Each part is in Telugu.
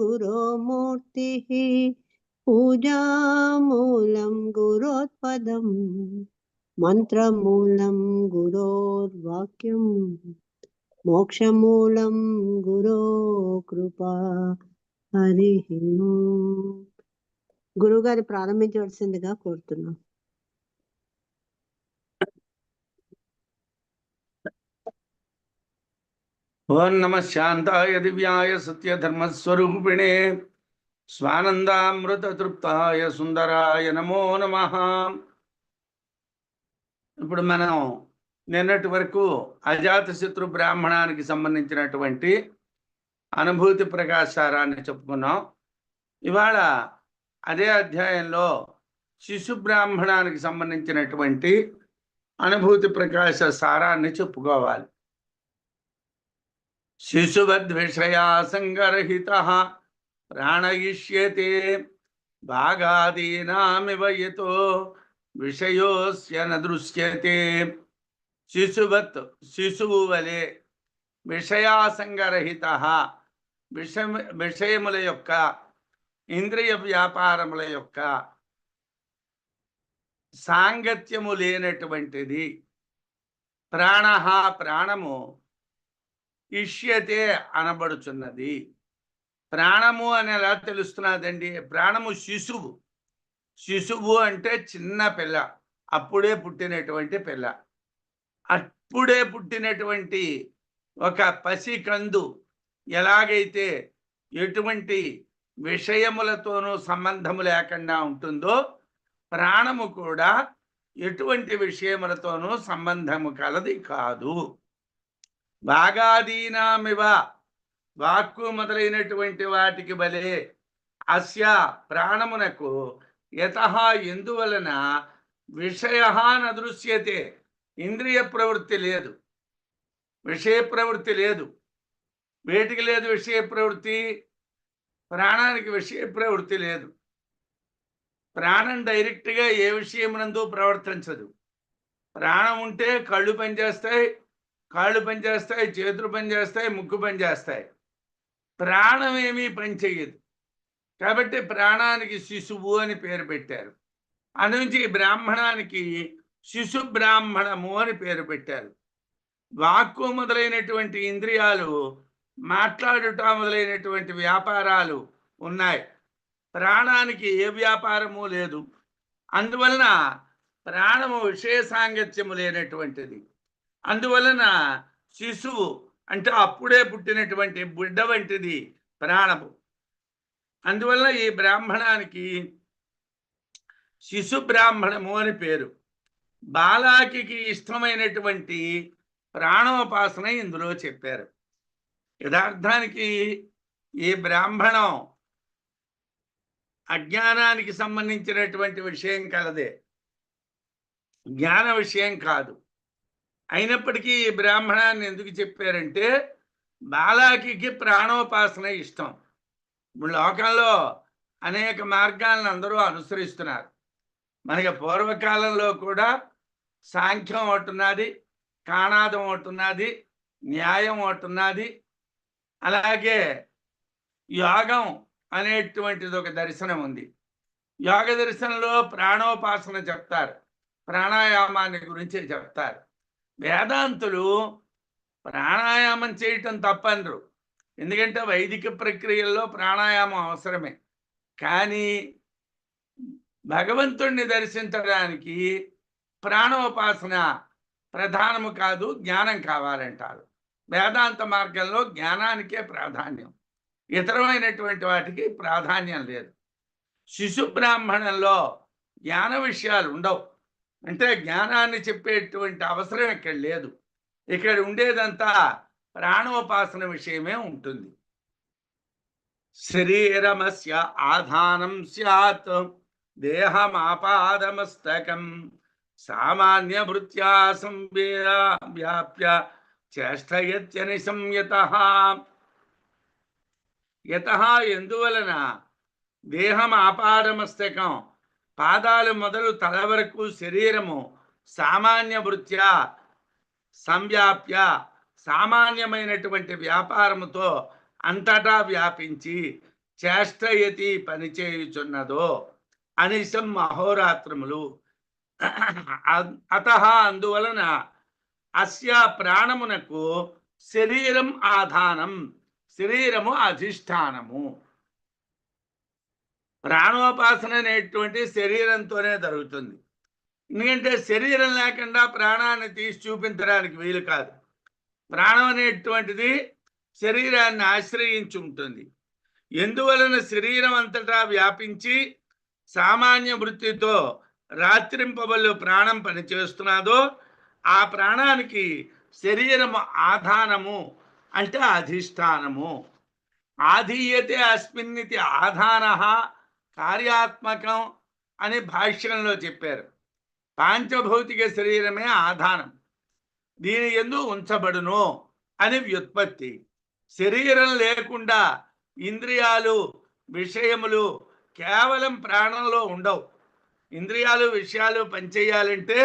गुरो मूर्तिः पूजामूलं गुरोत्पदम् मंत्रमूलं गुरोर्वाक्यं मोक्षमूलं गुरो कृपा హరి గురుగారు ప్రారంభించవలసిందిగా కోరుతున్నాం. ఓం నమ శాంతాయ దివ్యాయ సత్యధర్మస్వరూపిణే స్వానందామృతతృప్తాయ సుందరాయ నమో నమః. ఇప్పుడు మనం నిన్నటి వరకు అజాతశత్రు బ్రాహ్మణానికి సంబంధించినటువంటి అనుభూతి ప్రకాశారాన్ని చెప్పుకున్నాం. ఇవాళ అదే అధ్యాయంలో శిశు బ్రాహ్మణానికి సంబంధించినటువంటి అనుభూతి ప్రకాశ సారాన్ని చెప్పుకోవాలి. శిశువద్విషయాసంగరహితః ప్రాణయిష్యతే భాగాదీనామివ యతో విషయోస్య న దృశ్యతే. శిశువత్ శిశువు వలె విషయాసంగరహితః విషయముల యొక్క ఇంద్రియ వ్యాపారముల యొక్క సాంగత్యము లేనటువంటిది. ప్రాణః ప్రాణము ఇష్యతే అనబడుచున్నది. ప్రాణము అని ఎలా తెలుస్తున్నదండి? ప్రాణము శిశువు. శిశువు అంటే చిన్న పిల్ల, అప్పుడే పుట్టినటువంటి పిల్ల. అప్పుడే పుట్టినటువంటి ఒక పసికందు ఎలాగైతే ఎటువంటి విషయములతోనూ సంబంధము లేకుండా ఉంటుందో, ప్రాణము కూడా ఎటువంటి విషయములతోనూ సంబంధము కలది కాదు. భాగాదీనామివ వాక్కు మొదలైనటువంటి వాటికి బలే అస్య ప్రాణమునకు యతః ఎందువలన విషయః న దృశ్యతే ఇంద్రియ ప్రవృత్తి లేదు, విషయ ప్రవృత్తి లేదు. వేటికి లేదు విషయ ప్రవృత్తి? ప్రాణానికి విషయ ప్రవృత్తి లేదు. ప్రాణం డైరెక్ట్గా ఏ విషయమునందు ప్రవర్తించదు. ప్రాణం ఉంటే కళ్ళు పనిచేస్తాయి, కాళ్ళు పనిచేస్తాయి, చేతులు పనిచేస్తాయి, ముక్కు పనిచేస్తాయి. ప్రాణం ఏమీ పనిచేయదు. కాబట్టి ప్రాణానికి శిశువు అని పేరు పెట్టారు. అందునుంచి బ్రాహ్మణానికి శిశు బ్రాహ్మణము అని పేరు పెట్టారు. వాక్కు మొదలైనటువంటి ఇంద్రియాలు, మాట్లాడుట మొదలైనటువంటి వ్యాపారాలు ఉన్నాయి. ప్రాణానికి ఏ వ్యాపారము లేదు. అందువలన ప్రాణము విషయ సాంగత్యము లేనటువంటిది. అందువలన శిశువు అంటే అప్పుడే పుట్టినటువంటి బిడ్డ వంటిది ప్రాణము. అందువలన ఈ బ్రాహ్మణానికి శిశు బ్రాహ్మణము అని పేరు. బాలాకి ఇష్టమైనటువంటి ప్రాణోపాసన ఇందులో చెప్పారు. యథార్థానికి ఈ బ్రాహ్మణం అజ్ఞానానికి సంబంధించినటువంటి విషయం కలదే, జ్ఞాన విషయం కాదు. అయినప్పటికీ ఈ బ్రాహ్మణాన్ని ఎందుకు చెప్పారంటే, బాలాకి ప్రాణోపాసన ఇష్టం. ఇప్పుడు లోకంలో అనేక మార్గాలను అందరూ అనుసరిస్తున్నారు. మనకి పూర్వకాలంలో కూడా సాంఖ్యం ఒకటి ఉన్నది, కాణాదం ఒకటి ఉన్నది, న్యాయం ఒకటి ఉన్నది. అలాగే యోగం అనేటువంటిది ఒక దర్శనం ఉంది. యోగ దర్శనంలో ప్రాణోపాసన చెప్తారు, ప్రాణాయామాన్ని గురించి చెప్తారు. వేదాంతులు ప్రాణాయామం చేయటం తప్పనరు, ఎందుకంటే వైదిక ప్రక్రియల్లో ప్రాణాయామం అవసరమే. కానీ భగవంతుణ్ణి దర్శించడానికి ప్రాణోపాసన ప్రధానము కాదు, జ్ఞానం కావాలంటారు. వేదాంత మార్గంలో జ్ఞానానికే ప్రాధాన్యం, ఇతరమైనటువంటి వాటికి ప్రాధాన్యం లేదు. శిశు బ్రాహ్మణంలో జ్ఞాన విషయాలు ఉండవు. అంటే జ్ఞానాన్ని చెప్పేటువంటి అవసరం ఇక్కడ లేదు. ఇక్కడ ఉండేదంతా ప్రాణోపాసన విషయమే ఉంటుంది. శరీరమస్య ఆధానం స్యాత్ దేహమాపాదమస్తకం సామాన్య భృత్యా సంవ్యాప్య చేష్టయత్యని సంయతః. యతః ఎందువలన దేహం ఆపాదమస్తకం పాదాలు మొదలు తల వరకు శరీరము సామాన్య భృత్యా సంవ్యాప్య సామాన్యమైనటువంటి వ్యాపారముతో అంతటా వ్యాపించి చేష్టయతి పనిచేయుచున్నదో అనిశం అహోరాత్రములు. అత అందువలన అస్య ప్రాణమునకు శరీరం ఆధానం, శరీరము అధిష్టానము. ప్రాణోపాసన అనేటువంటి శరీరంతోనే జరుగుతుంది. ఎందుకంటే శరీరం లేకుండా ప్రాణాన్ని తీసి చూపించడానికి వీలు కాదు. ప్రాణం అనేటువంటిది శరీరాన్ని ఆశ్రయించి ఉంటుంది. ఎందువలన శరీరం అంతటా వ్యాపించి సామాన్య వృత్తితో రాత్రింపవల్లు ప్రాణం పనిచేస్తున్నదో ఆ ప్రాణానికి శరీరము ఆధానము అంటే అధిష్టానము. ఆధీయతే అస్మిన్నితి ఆధాన కార్యాత్మకం అని భాష్యంలో చెప్పారు. పాంచభౌతిక శరీరమే ఆధానం, దీని యందు ఉంచబడును అని వ్యుత్పత్తి. శరీరం లేకుండా ఇంద్రియాలు విషయములు కేవలం ప్రాణంలో ఉండవు. ఇంద్రియాలు విషయాలు పనిచేయాలంటే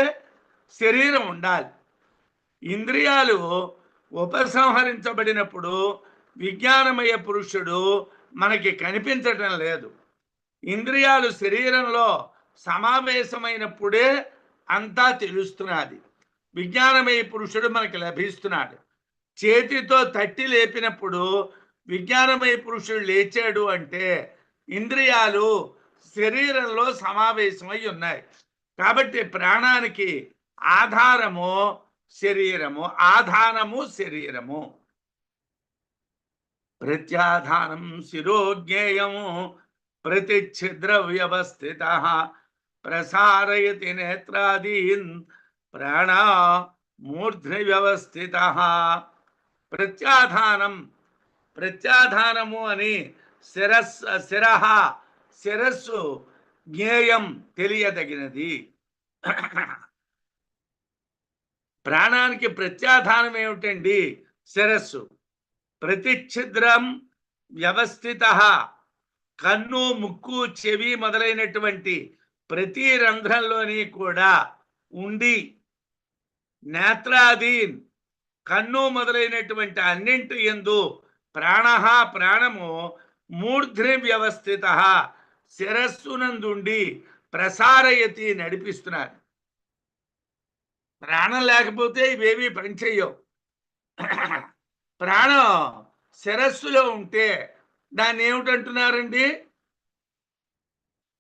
శరీరం ఉండాలి. ఇంద్రియాలు ఉపసంహరించబడినప్పుడు విజ్ఞానమయ పురుషుడు మనకి కనిపించటం లేదు. ఇంద్రియాలు శరీరంలో సమావేశమైనప్పుడే అంతా తెలుస్తున్నది. విజ్ఞానమయ పురుషుడు మనకి లభిస్తున్నాడు. చేతితో తట్టి లేపినప్పుడు విజ్ఞానమయ పురుషుడు లేచాడు అంటే ఇంద్రియాలు శరీరంలో సమావేశమై ఉన్నాయి. కాబట్టి ప్రాణానికి ఆధారము శరీరము, ఆధానము శరీరము. ప్రత్యాధానం శిరోజ్ఞేయము ప్రతిఛిద్ర వ్యవస్థిత ప్రసారయతి నేత్రాదీన్ ప్రాణ మూర్ధ్ని వ్యవస్థిత. ప్రత్యాధానం, ప్రత్యాధానము అని శిరస్సు జ్ఞేయం తెలియదగినది. ప్రాణానికి ప్రత్యాధానం ఏమిటండి? శిరస్సు. ప్రతిఛిద్రం వ్యవస్థిత, కన్ను ముక్కు చెవి మొదలైనటువంటి ప్రతి రంధ్రంలోని కూడా ఉండి, నేత్రాదీన్ కన్ను మొదలైనటువంటి అన్నింటి యందు ప్రాణము మూర్ధ్ని వ్యవస్థిత శిరస్సునందుండి ప్రసారయతి నడిపిస్తున్నారు. ప్రాణం లేకపోతే ఇవేవి పనిచేయవు. ప్రాణం శిరస్సులో ఉంటే దాన్ని ఏమిటంటున్నారండి?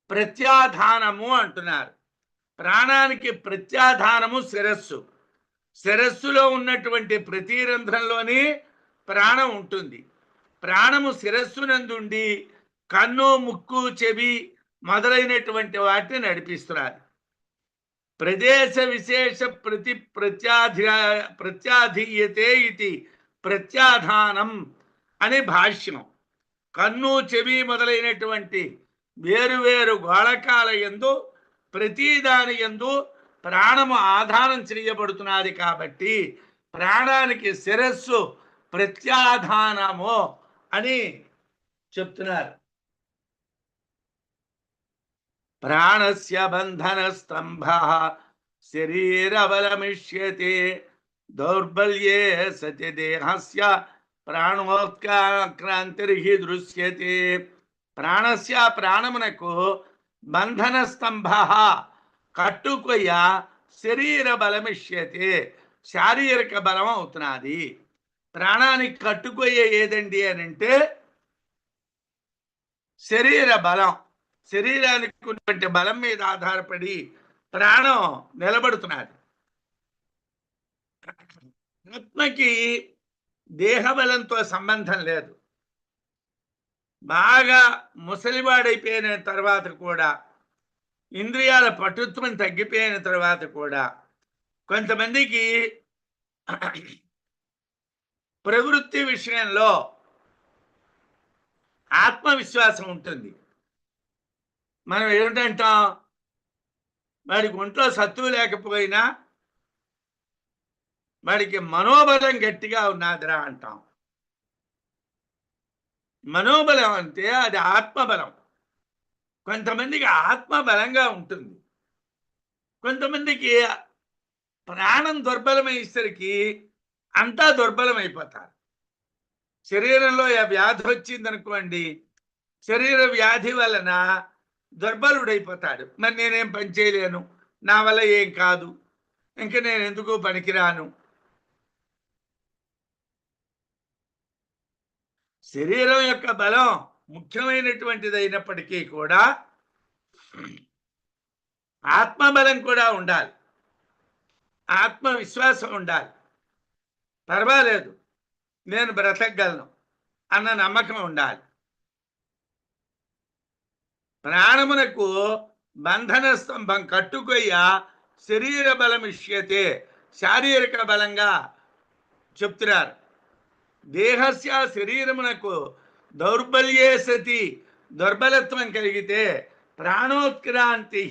ప్రత్యాధానము అంటున్నారు. ప్రాణానికి ప్రత్యాధానము శిరస్సు. శిరస్సులో ఉన్నటువంటి ప్రతి రంధ్రంలోని ప్రాణం ఉంటుంది. ప్రాణము శిరస్సునందుండి కన్ను ముక్కు చెవి మొదలైనటువంటి వాటిని నడిపిస్తున్నారు. ప్రదేశ విశేష ప్రత్యాధీయతే ఇది ప్రత్యాధానం అని భాష్యం. కన్ను చెవి మొదలైనటువంటి వేరువేరు గోళకాల యందు ప్రతి దాని యందు ప్రాణము ఆధానం చేయబడుతున్నది. కాబట్టి ప్రాణానికి శిరస్సు ప్రత్యాధానము అని చెప్తున్నారు. ప్రాణస్య బంధన స్తంభ శరీరబలమిష్యతే దౌర్బల్యే సతి దేహస్య ప్రాణోత్క్రాంతిర్హి దృశ్యతే. ప్రాణస్య ప్రాణమునకు బంధన స్తంభ కట్టుకొయ్య శరీర బలమిష్యతే శారీరక బలం అవుతున్నది. ప్రాణానికి కట్టుకొయ్యే ఏదండి అని అంటే శరీర బలం. శరీరానికి ఉన్నటువంటి బలం మీద ఆధారపడి ప్రాణం నిలబడుతున్నది. ఆత్మకి దేహబలంతో సంబంధం లేదు. బాగా ముసలివాడైపోయిన తర్వాత కూడా, ఇంద్రియాల పటుత్వం తగ్గిపోయిన తర్వాత కూడా కొంతమందికి ప్రవృత్తి విషయంలో ఆత్మవిశ్వాసం ఉంటుంది. మనం ఏమిటంటాం? వాడికి ఒంట్లో సత్తువు లేకపోయినా వాడికి మనోబలం గట్టిగా ఉన్నదిరా అంటాం. మనోబలం అంటే అది ఆత్మబలం. కొంతమందికి ఆత్మబలంగా ఉంటుంది, కొంతమందికి ప్రాణం దుర్బలమయ్యేసరికి అంతా దుర్బలమైపోతారు. శరీరంలో వ్యాధి వచ్చిందనుకోండి, శరీర వ్యాధి వలన దుర్బలుడైపోతాడు. మరి నేనేం పని చేయలేను, నా వల్ల ఏం కాదు, ఇంక నేను ఎందుకు పనికిరాను. శరీరం యొక్క బలం ముఖ్యమైనటువంటిది అయినప్పటికీ కూడా ఆత్మబలం కూడా ఉండాలి, ఆత్మవిశ్వాసం ఉండాలి. పర్వాలేదు, నేను బ్రతకగలను అన్న నమ్మకం ఉండాలి. ప్రాణమునకు బంధన స్తంభం కట్టుకొయ్య శరీర బలం ఇష్యతే, శారీరక బలంగా చెప్తున్నారు. దేహస్య శరీరమునకు దౌర్బల్యే సతి, దుర్బలత్వం కలిగితే ప్రాణోత్క్రాంతి,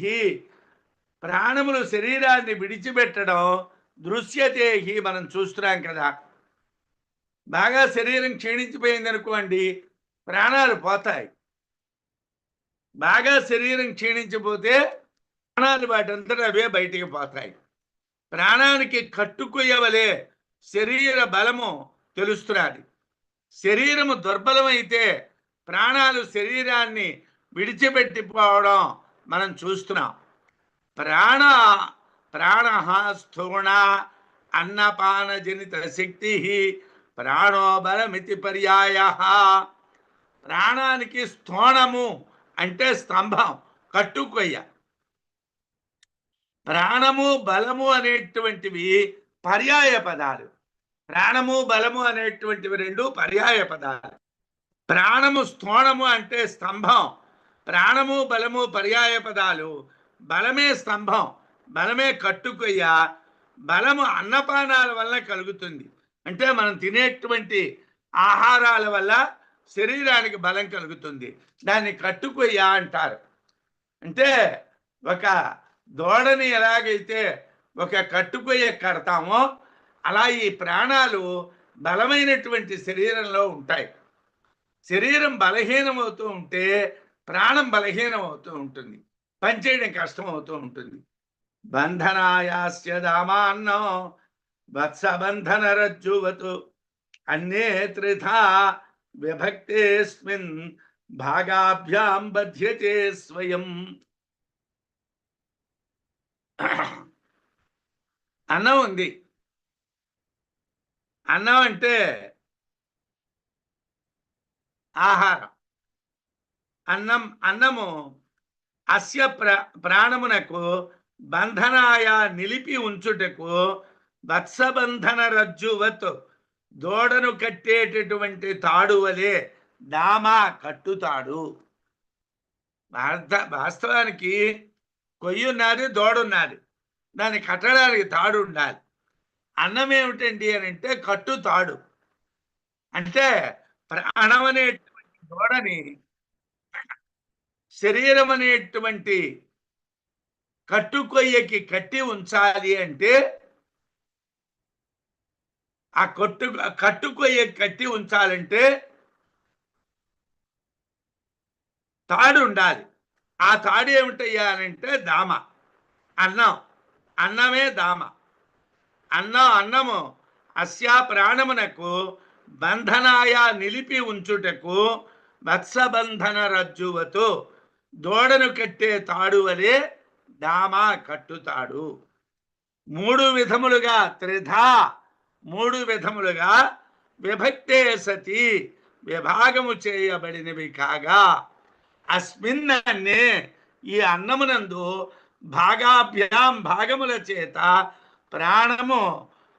ప్రాణములు శరీరాన్ని విడిచిపెట్టడం దృశ్యతే, మనం చూస్తున్నాం కదా. బాగా శరీరం క్షీణించిపోయింది అనుకోండి, ప్రాణాలు పోతాయి. బాగా శరీరం క్షీణించిపోతే ప్రాణాలు వాటంతట అవే బయటికి పోతాయి. ప్రాణానికి కట్టుకొయ్యవలే శరీర బలము తెలుస్తున్నది. శరీరము దుర్బలమైతే ప్రాణాలు శరీరాన్ని విడిచిపెట్టిపోవడం మనం చూస్తున్నాం. ప్రాణ స్థూణ అన్నపాన జనిత శక్తి ప్రాణోబలమితి పర్యాయ. ప్రాణానికి స్థూణము అంటే స్తంభం, కట్టుకొయ్య. ప్రాణము బలము అనేటువంటివి పర్యాయ పదాలు. ప్రాణము బలము అనేటువంటివి రెండు పర్యాయ పదాలు. ప్రాణము స్థూణము అంటే స్తంభం, ప్రాణము బలము పర్యాయ పదాలు. బలమే స్తంభం, బలమే కట్టుకొయ్య. బలము అన్నపానాల వల్ల కలుగుతుంది, అంటే మనం తినేటువంటి ఆహారాల వల్ల శరీరానికి బలం కలుగుతుంది. దాన్ని కట్టుకొయ్య అంటారు. అంటే ఒక దూడని ఎలాగైతే ఒక కట్టుకొయ్య కడతామో అలా ఈ ప్రాణాలు బలమైనటువంటి శరీరంలో ఉంటాయి. శరీరం బలహీనమవుతూ ఉంటే ప్రాణం బలహీనం అవుతూ ఉంటుంది, పనిచేయడం కష్టం అవుతూ ఉంటుంది. బంధనాయాస్య దామాన్నం వత్సబంధన రజ్జువతు అన్నే త్రిధా విభక్తేస్మిన్ భాగాభ్యాం బధ్యతే స్వయం. అన్నం ఉంది. అన్నం అంటే ఆహారం. అన్నము అస్య ప్రాణమునకు బంధనాయ నిలిపి ఉంచుటకు వత్సబంధన రజ్జువత్, దూడను కట్టేటటువంటి తాడు వలె దామా కట్టుతాడు. వాస్తవానికి కొయ్యి ఉన్నది, దూడున్నది, దాన్ని కట్టడానికి తాడు ఉండాలి. అన్నం ఏమిటండి అని అంటే కట్టుతాడు. అంటే ప్రాణం అనేటువంటి దూడని శరీరం అనేటువంటి కట్టుకొయ్యకి కట్టి ఉంచాలి అంటే ఆ కట్టుకొయ్యకి కట్టి ఉంచాలంటే తాడు ఉండాలి. ఆ తాడు ఏమిటయ్యానంటే దామ. అన్నమే దామ. అన్నము అస్యా ప్రాణమునకు బంధనాయ నిలిపి ఉంచుటకు వత్సబంధన రజ్జువతు, దూడను కట్టే తాడు వలె దామా కట్టుతాడు. మూడు విధములుగా త్రిధా, మూడు విధములుగా విభక్తే సతి, విభాగము చేయబడినవి కాగా అస్మిన్ అన్నే, ఈ అన్నమునందు భాగాభ్యాం భాగముల చేత ప్రాణము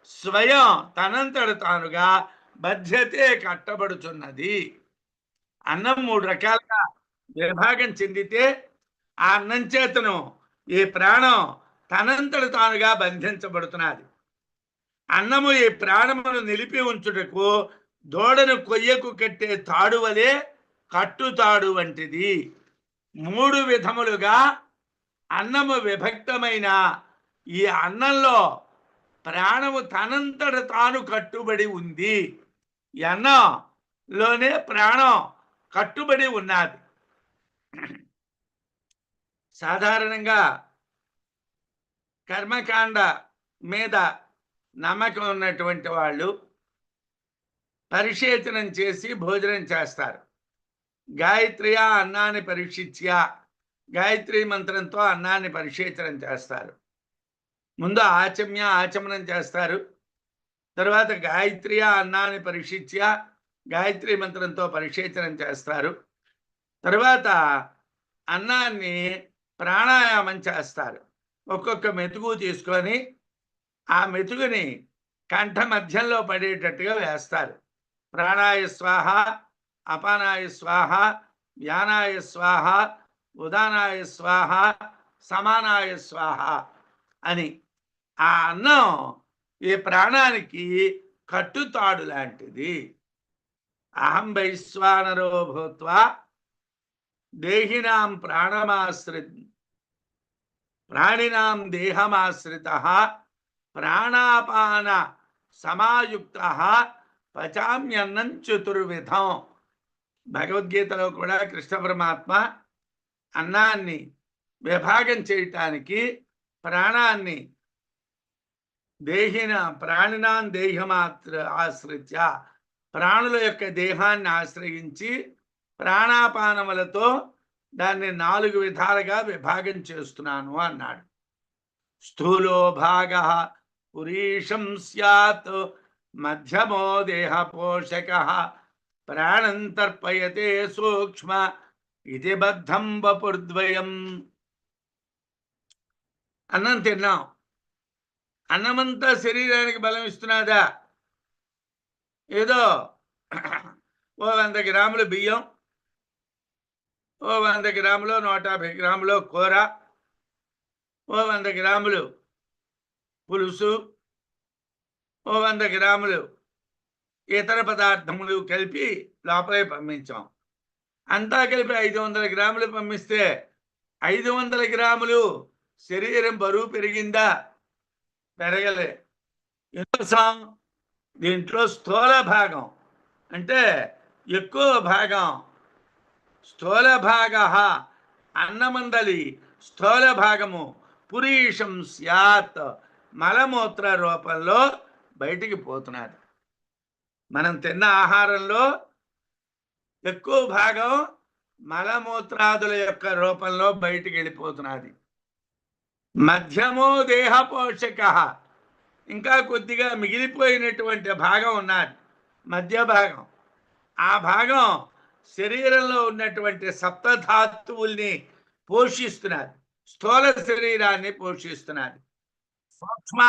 స్వయం తనంతడు తానుగా బధ్యతే కట్టబడుచున్నది. అన్నం మూడు రకాలుగా విభాగం చెందితే ఆ అన్నం చేతను ఈ ప్రాణం తనంతడు తానుగా బంధించబడుతున్నది. అన్నము ఈ ప్రాణమును నిలిపి ఉంచుటకు దూడను కొయ్యకు కట్టే తాడు వలె కట్టుతాడు వంటిది. మూడు విధములుగా అన్నము విభక్తమైన ఈ అన్నంలో ప్రాణము తనంతట తాను కట్టుబడి ఉంది. ఈ అన్నంలోనే ప్రాణం కట్టుబడి ఉన్నది. సాధారణంగా కర్మకాండ మీద నమ్మకం ఉన్నటువంటి వాళ్ళు పరిశేచనం చేసి భోజనం చేస్తారు. గాయత్రియా అన్నాన్ని పరీక్షిత్య, గాయత్రి మంత్రంతో అన్నాన్ని పరిశేచనం చేస్తారు. ముందు ఆచమనం చేస్తారు. తర్వాత గాయత్రియా అన్నాన్ని పరీక్షిత్య, గాయత్రి మంత్రంతో పరిశేచనం చేస్తారు. తర్వాత అన్నాన్ని ప్రాణాయామం చేస్తారు. ఒక్కొక్క మెతుకు తీసుకొని ఆ మెతుకుని కంఠ మధ్యంలో పడేటట్టుగా వేస్తారు. ప్రాణాయ స్వాహ, అపానాయ స్వాహ, వ్యానాయ స్వాహ, ఉదానాయ స్వాహ, సమానాయ స్వాహ అని. ఆ అన్నం ఈ ప్రాణానికి కట్టుతాడు లాంటిది. అహం వైశ్వానరో భూత్వా దేహినాం ప్రాణినాం దేహమాశ్రితః ప్రాణాపాన సమాయుక్తః పచామ్యన్నం చతుర్విధం. భగవద్గీతలో కూడా కృష్ణ పరమాత్మ అన్నాన్ని విభాగం చేయటానికి ప్రాణాన్ని ప్రాణినాం ఆశ్రిత్య, ప్రాణుల యొక్క దేహాన్ని ఆశ్రయించి ప్రాణాపానములతో దాన్ని 4 విధాలుగా విభాగం చేస్తున్నాను అన్నాడు. స్థూలో భాగ పురీషం స్యాత్, మధ్యమో దేహ పోషక, ప్రాణం తర్పయతే సూక్ష్మ ఇది బద్ధం వపుర్ద్వయం. అన్నం తిన్నాం. అన్నమంతా శరీరానికి బలం ఇస్తున్నదా? ఏదో ఓ 100 గ్రాములు బియ్యం, ఓ 100 గ్రాములు 150 గ్రాములు కూర, ఓ 100 గ్రాములు పులుసు, ఓ 100 గ్రాములు ఇతర పదార్థములు కలిపి లోపలే పంపించాం. అంతా కలిపి 500 గ్రాములు పంపిస్తే 500 గ్రాములు శరీరం బరువు పెరిగిందా? పెరగలే. ఎందుకోసం? దీంట్లో స్థూల భాగం అంటే ఎక్కువ భాగం, స్థూల భాగ అన్నమందలి స్థూల భాగము పురీషం స్యాత్, మలమూత్ర రూపంలో బయటికి పోతున్నది. మనం తిన్న ఆహారంలో ఎక్కువ భాగం మలమూత్రాదుల యొక్క రూపంలో బయటికి వెళ్ళిపోతున్నది. మధ్యమో దేహ పోషక, ఇంకా కొద్దిగా మిగిలిపోయినటువంటి భాగం ఉన్నది, మధ్య భాగం. ఆ భాగం శరీరంలో ఉన్నటువంటి సప్తధాతువుల్ని పోషిస్తున్నది, స్థూల శరీరాన్ని పోషిస్తున్నది. సూక్ష్మ,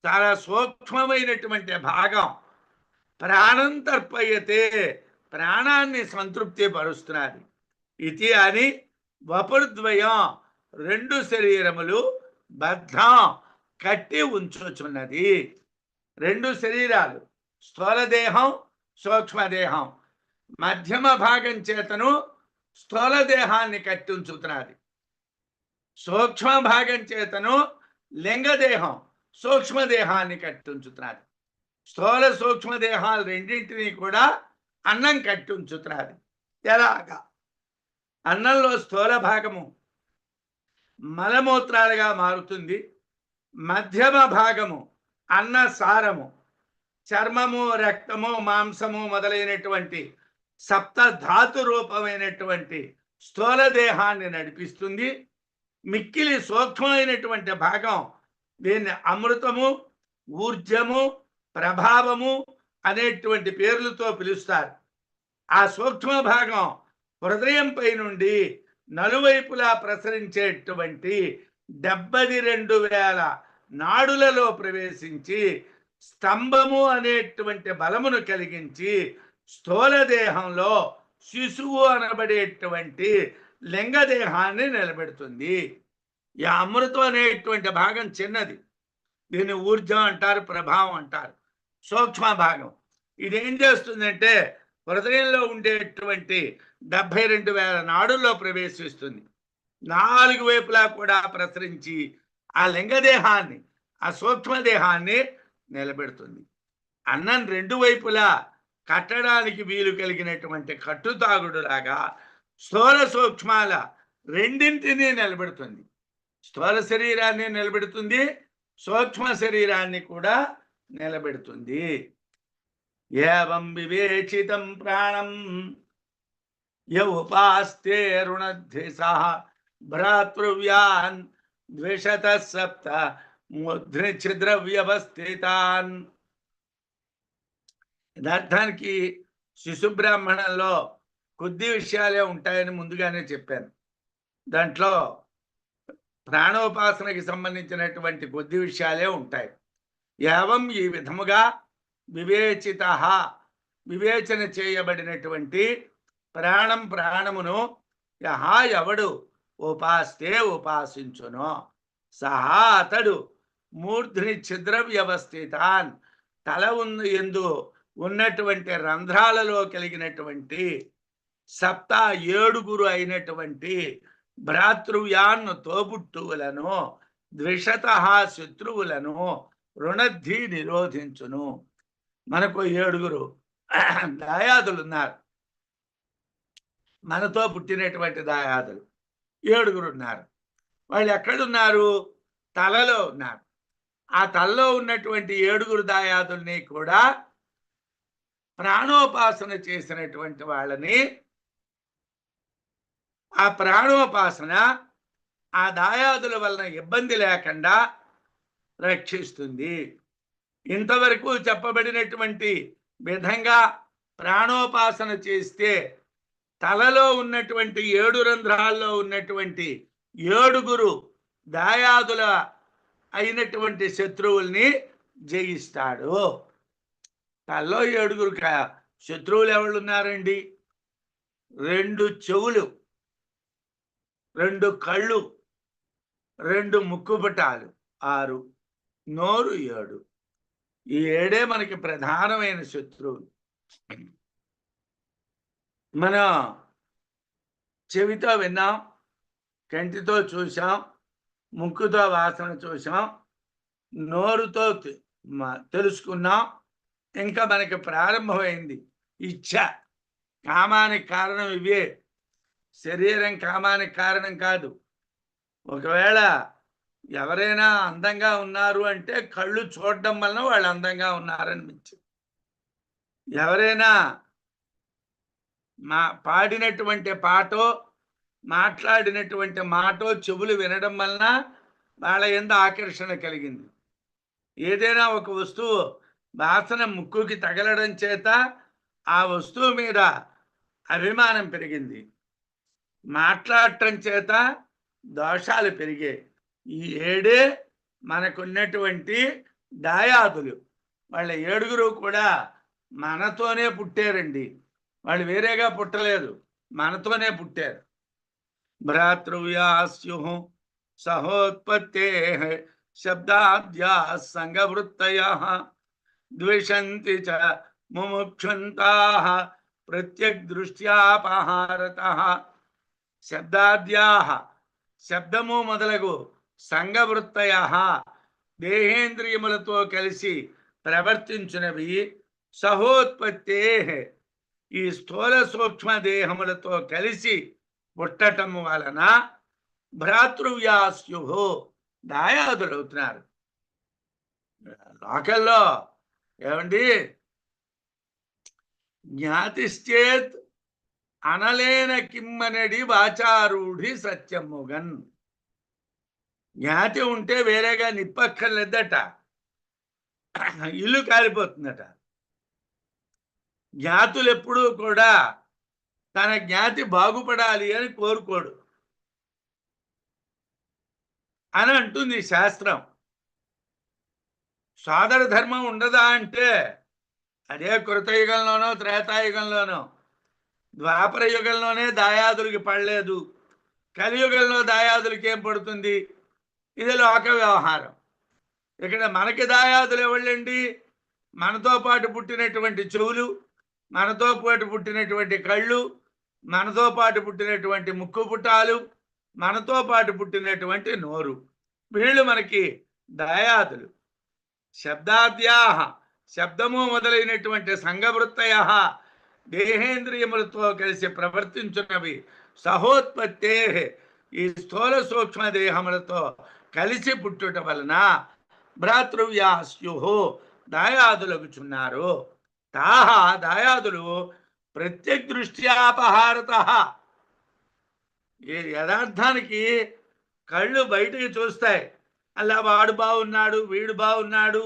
చాలా సూక్ష్మమైనటువంటి భాగం. ప్రాణం తర్పయతే, ప్రాణాన్ని సంతృప్తి పరుస్తున్నది. ఇది అని వపుర్ద్వయం, 2 శరీరములు బద్ధం కట్టి ఉంచుచున్నది. 2 శరీరాలు, స్థూలదేహం సూక్ష్మదేహం, మధ్యమ భాగం చేతను స్థూలదేహాన్ని కట్టి ఉంచుతున్నది. సూక్ష్మ భాగం చేతను లింగదేహం సూక్ష్మదేహాన్ని కట్టి ఉంచుతున్నది. స్థూల సూక్ష్మదేహాలు రెండింటినీ కూడా అన్నం కట్టి ఉంచుతున్నది. ఎలాగా? అన్నంలో స్థూల భాగము మలమూత్రాలుగా మారుతుంది. మధ్యమ భాగము అన్న సారము, చర్మము, రక్తము, మాంసము మొదలైనటువంటి సప్తధాతు రూపమైనటువంటి స్థూల దేహాన్ని నడిపిస్తుంది. మిక్కిలి సూక్ష్మమైనటువంటి భాగం, దీన్ని అమృతము, ఊర్జము, ప్రభావము అనేటువంటి పేర్లతో పిలుస్తారు. ఆ సూక్ష్మ భాగం హృదయంపై నుండి నలువైపులా ప్రసరించేటువంటి 72,000 నాడులలో ప్రవేశించి స్తంభము అనేటువంటి బలమును కలిగించి స్థూల దేహంలో శిశువు అనబడేటువంటి లింగదేహాన్ని నిలబెడుతుంది. ఈ అమృతం అనేటువంటి భాగం చిన్నది, దీన్ని ఊర్జం అంటారు, ప్రభావం అంటారు. సూక్ష్మ భాగం ఇదేం చేస్తుందంటే హృదయంలో ఉండేటువంటి 72,000 నాడుల్లో ప్రవేశిస్తుంది. 4 వైపులా కూడా ప్రసరించి ఆ లింగదేహాన్ని, ఆ సూక్ష్మదేహాన్ని నిలబెడుతుంది. అన్నం 2 వైపులా కట్టడానికి వీలు కలిగినటువంటి కట్టుతాగుడులాగా స్థూల సూక్ష్మాల రెండింటినీ నిలబెడుతుంది. స్థూల శరీరాన్ని నిలబెడుతుంది, సూక్ష్మ శరీరాన్ని కూడా నిలబెడుతుంది. ఏవం వివేచితం ప్రాణం య ఉపాస్తే రుణద్వేషః భ్రాతృవ్యాన్ ద్వేషత సప్త మూర్ధ్నిఛిద్రవ్యవస్థితాన్. యథార్థానికి శిశు బ్రాహ్మణంలో కొద్ది విషయాలే ఉంటాయని ముందుగానే చెప్పాను. దాంట్లో ప్రాణోపాసనకి సంబంధించినటువంటి కొద్ది విషయాలే ఉంటాయి. ఏవం ఈ విధముగా వివేచిత వివేచన చేయబడినటువంటి ప్రాణమును ఎవడు ఉపాస్తే ఉపాసించునో సహా అతడు మూర్ధ్ని ఛిద్ర వ్యవస్థితాన్ తల ఎందు ఉన్నటువంటి రంధ్రాలలో కలిగినటువంటి సప్త 7 అయినటువంటి భ్రాతృవ్యాన్ తోబుట్టువులను ద్విషత శత్రువులను రుణద్ధి నిరోధించును. మనకు 7 దాయాదులు ఉన్నారు. మనతో పుట్టినటువంటి దాయాదులు 7 ఉన్నారు. వాళ్ళు ఎక్కడున్నారు? తలలో ఉన్నారు. ఆ తలలో ఉన్నటువంటి 7 దాయాదుల్ని కూడా ప్రాణోపాసన చేసినటువంటి వాళ్ళని ఆ ప్రాణోపాసన ఆ దాయాదుల వలన ఇబ్బంది లేకుండా రక్షిస్తుంది. ఇంతవరకు చెప్పబడినటువంటి విధంగా ప్రాణోపాసన చేస్తే తలలో ఉన్నటువంటి 7 రంధ్రాల్లో ఉన్నటువంటి 7 దాయాదుల అయినటువంటి శత్రువుల్ని జయిస్తాడు. తలలో 7 శత్రువులు ఎవరు ఉన్నారండి? 2 చెవులు, 2 కళ్ళు, 2 ముక్కుపుటాలు 6, నోరు 7. ఈ 7 మనకి ప్రధానమైన శత్రువులు. మనం చెవితో విన్నాం, కంటితో చూసాం, ముక్కుతో వాసన చూసాం, నోరుతో తెలుసుకున్నాం. ఇంకా మనకి ప్రారంభమైంది ఇచ్ఛ. కామానికి కారణం ఇవే. శరీరం కామానికి కారణం కాదు. ఒకవేళ ఎవరైనా అందంగా ఉన్నారు అంటే కళ్ళు చూడడం వలన వాళ్ళు అందంగా ఉన్నారనిపించింది. ఎవరైనా పాడినటువంటి పాటో మాట్లాడినటువంటి మాటో చెవులు వినడం వలన వాళ్ళ యందు ఆకర్షణ కలిగింది. ఏదైనా ఒక వస్తువు వాసన ముక్కుకి తగలడం చేత ఆ వస్తువు మీద అభిమానం పెరిగింది. మాట్లాడటం చేత దోషాలు పెరిగాయి. ఈ 7 మనకున్నటువంటి దాయాదులు. వాళ్ళ 7 కూడా మనతోనే పుట్టారండి. వాళ్ళు వేరేగా పుట్టలేదు, మనతోనే పుట్టారు. భ్రాతృవ్యాస్యు సహోత్పత్తే శబ్దాద్యా సంగవృత్తయః ద్విషంతి చ ముముక్షుంతాః ప్రత్యగ్దృష్ట్యాపహారతః. శబ్దాద్యాః శబ్దము మొదలగు సంగవృత్తయః దేహేంద్రియములతో కలిసి ప్రవర్తించునవి సహోత్పత్తే ఈ స్థూల సూక్ష్మ దేహములతో కలిసి పుట్టటం వలన భ్రాతృవ్యాస్యు దాయాదులవుతున్నారు. లోకల్లో ఏమండి, జ్ఞాతిశ్చేత్ అనలేన కిమ్మనడి వాచారూఢి సత్యముగన్. జ్ఞాతి ఉంటే వేరేగా నిప్పక్కర్లేదట, ఇల్లు కాలిపోతుందట. జ్ఞాతులు ఎప్పుడూ కూడా తన జ్ఞాతి బాగుపడాలి అని కోరుకోడు అని అంటుంది శాస్త్రం. సోదర ధర్మం ఉండదా అంటే అదే కృతయుగంలోనో త్రేతాయుగంలోనో. ద్వాపర యుగంలోనే దాయాదులకి పడలేదు, కలియుగంలో దాయాదులకి ఏం పడుతుంది? ఇది లోక వ్యవహారం. ఇక్కడ మనకి దాయాదులు ఎవళ్ళండి? మనతో పాటు పుట్టినటువంటి చెవులు, మనతో పాటు పుట్టినటువంటి కళ్ళు, మనతో పాటు పుట్టినటువంటి ముక్కు పుటాలు, మనతో పాటు పుట్టినటువంటి నోరు. వీళ్ళు మనకి దాయాదులు. శబ్దాద్యాః శబ్దము మొదలైనటువంటి సంగవృత్తయ దేహేంద్రియములతో కలిసి ప్రవర్తించున్నవి సహోత్పత్తే ఈ స్థూల సూక్ష్మ దేహములతో కలిసి పుట్టుట వలన భ్రాతృవ్యాస్యు దాయాదులగుచున్నారు. తాహ దాయాదులు ప్రత్యగ్దృష్ట్యాపహారత. ఈ యథార్థానికి కళ్ళు బయటికి చూస్తాయి, అలా వాడు బాగున్నాడు, వీడు బాగున్నాడు,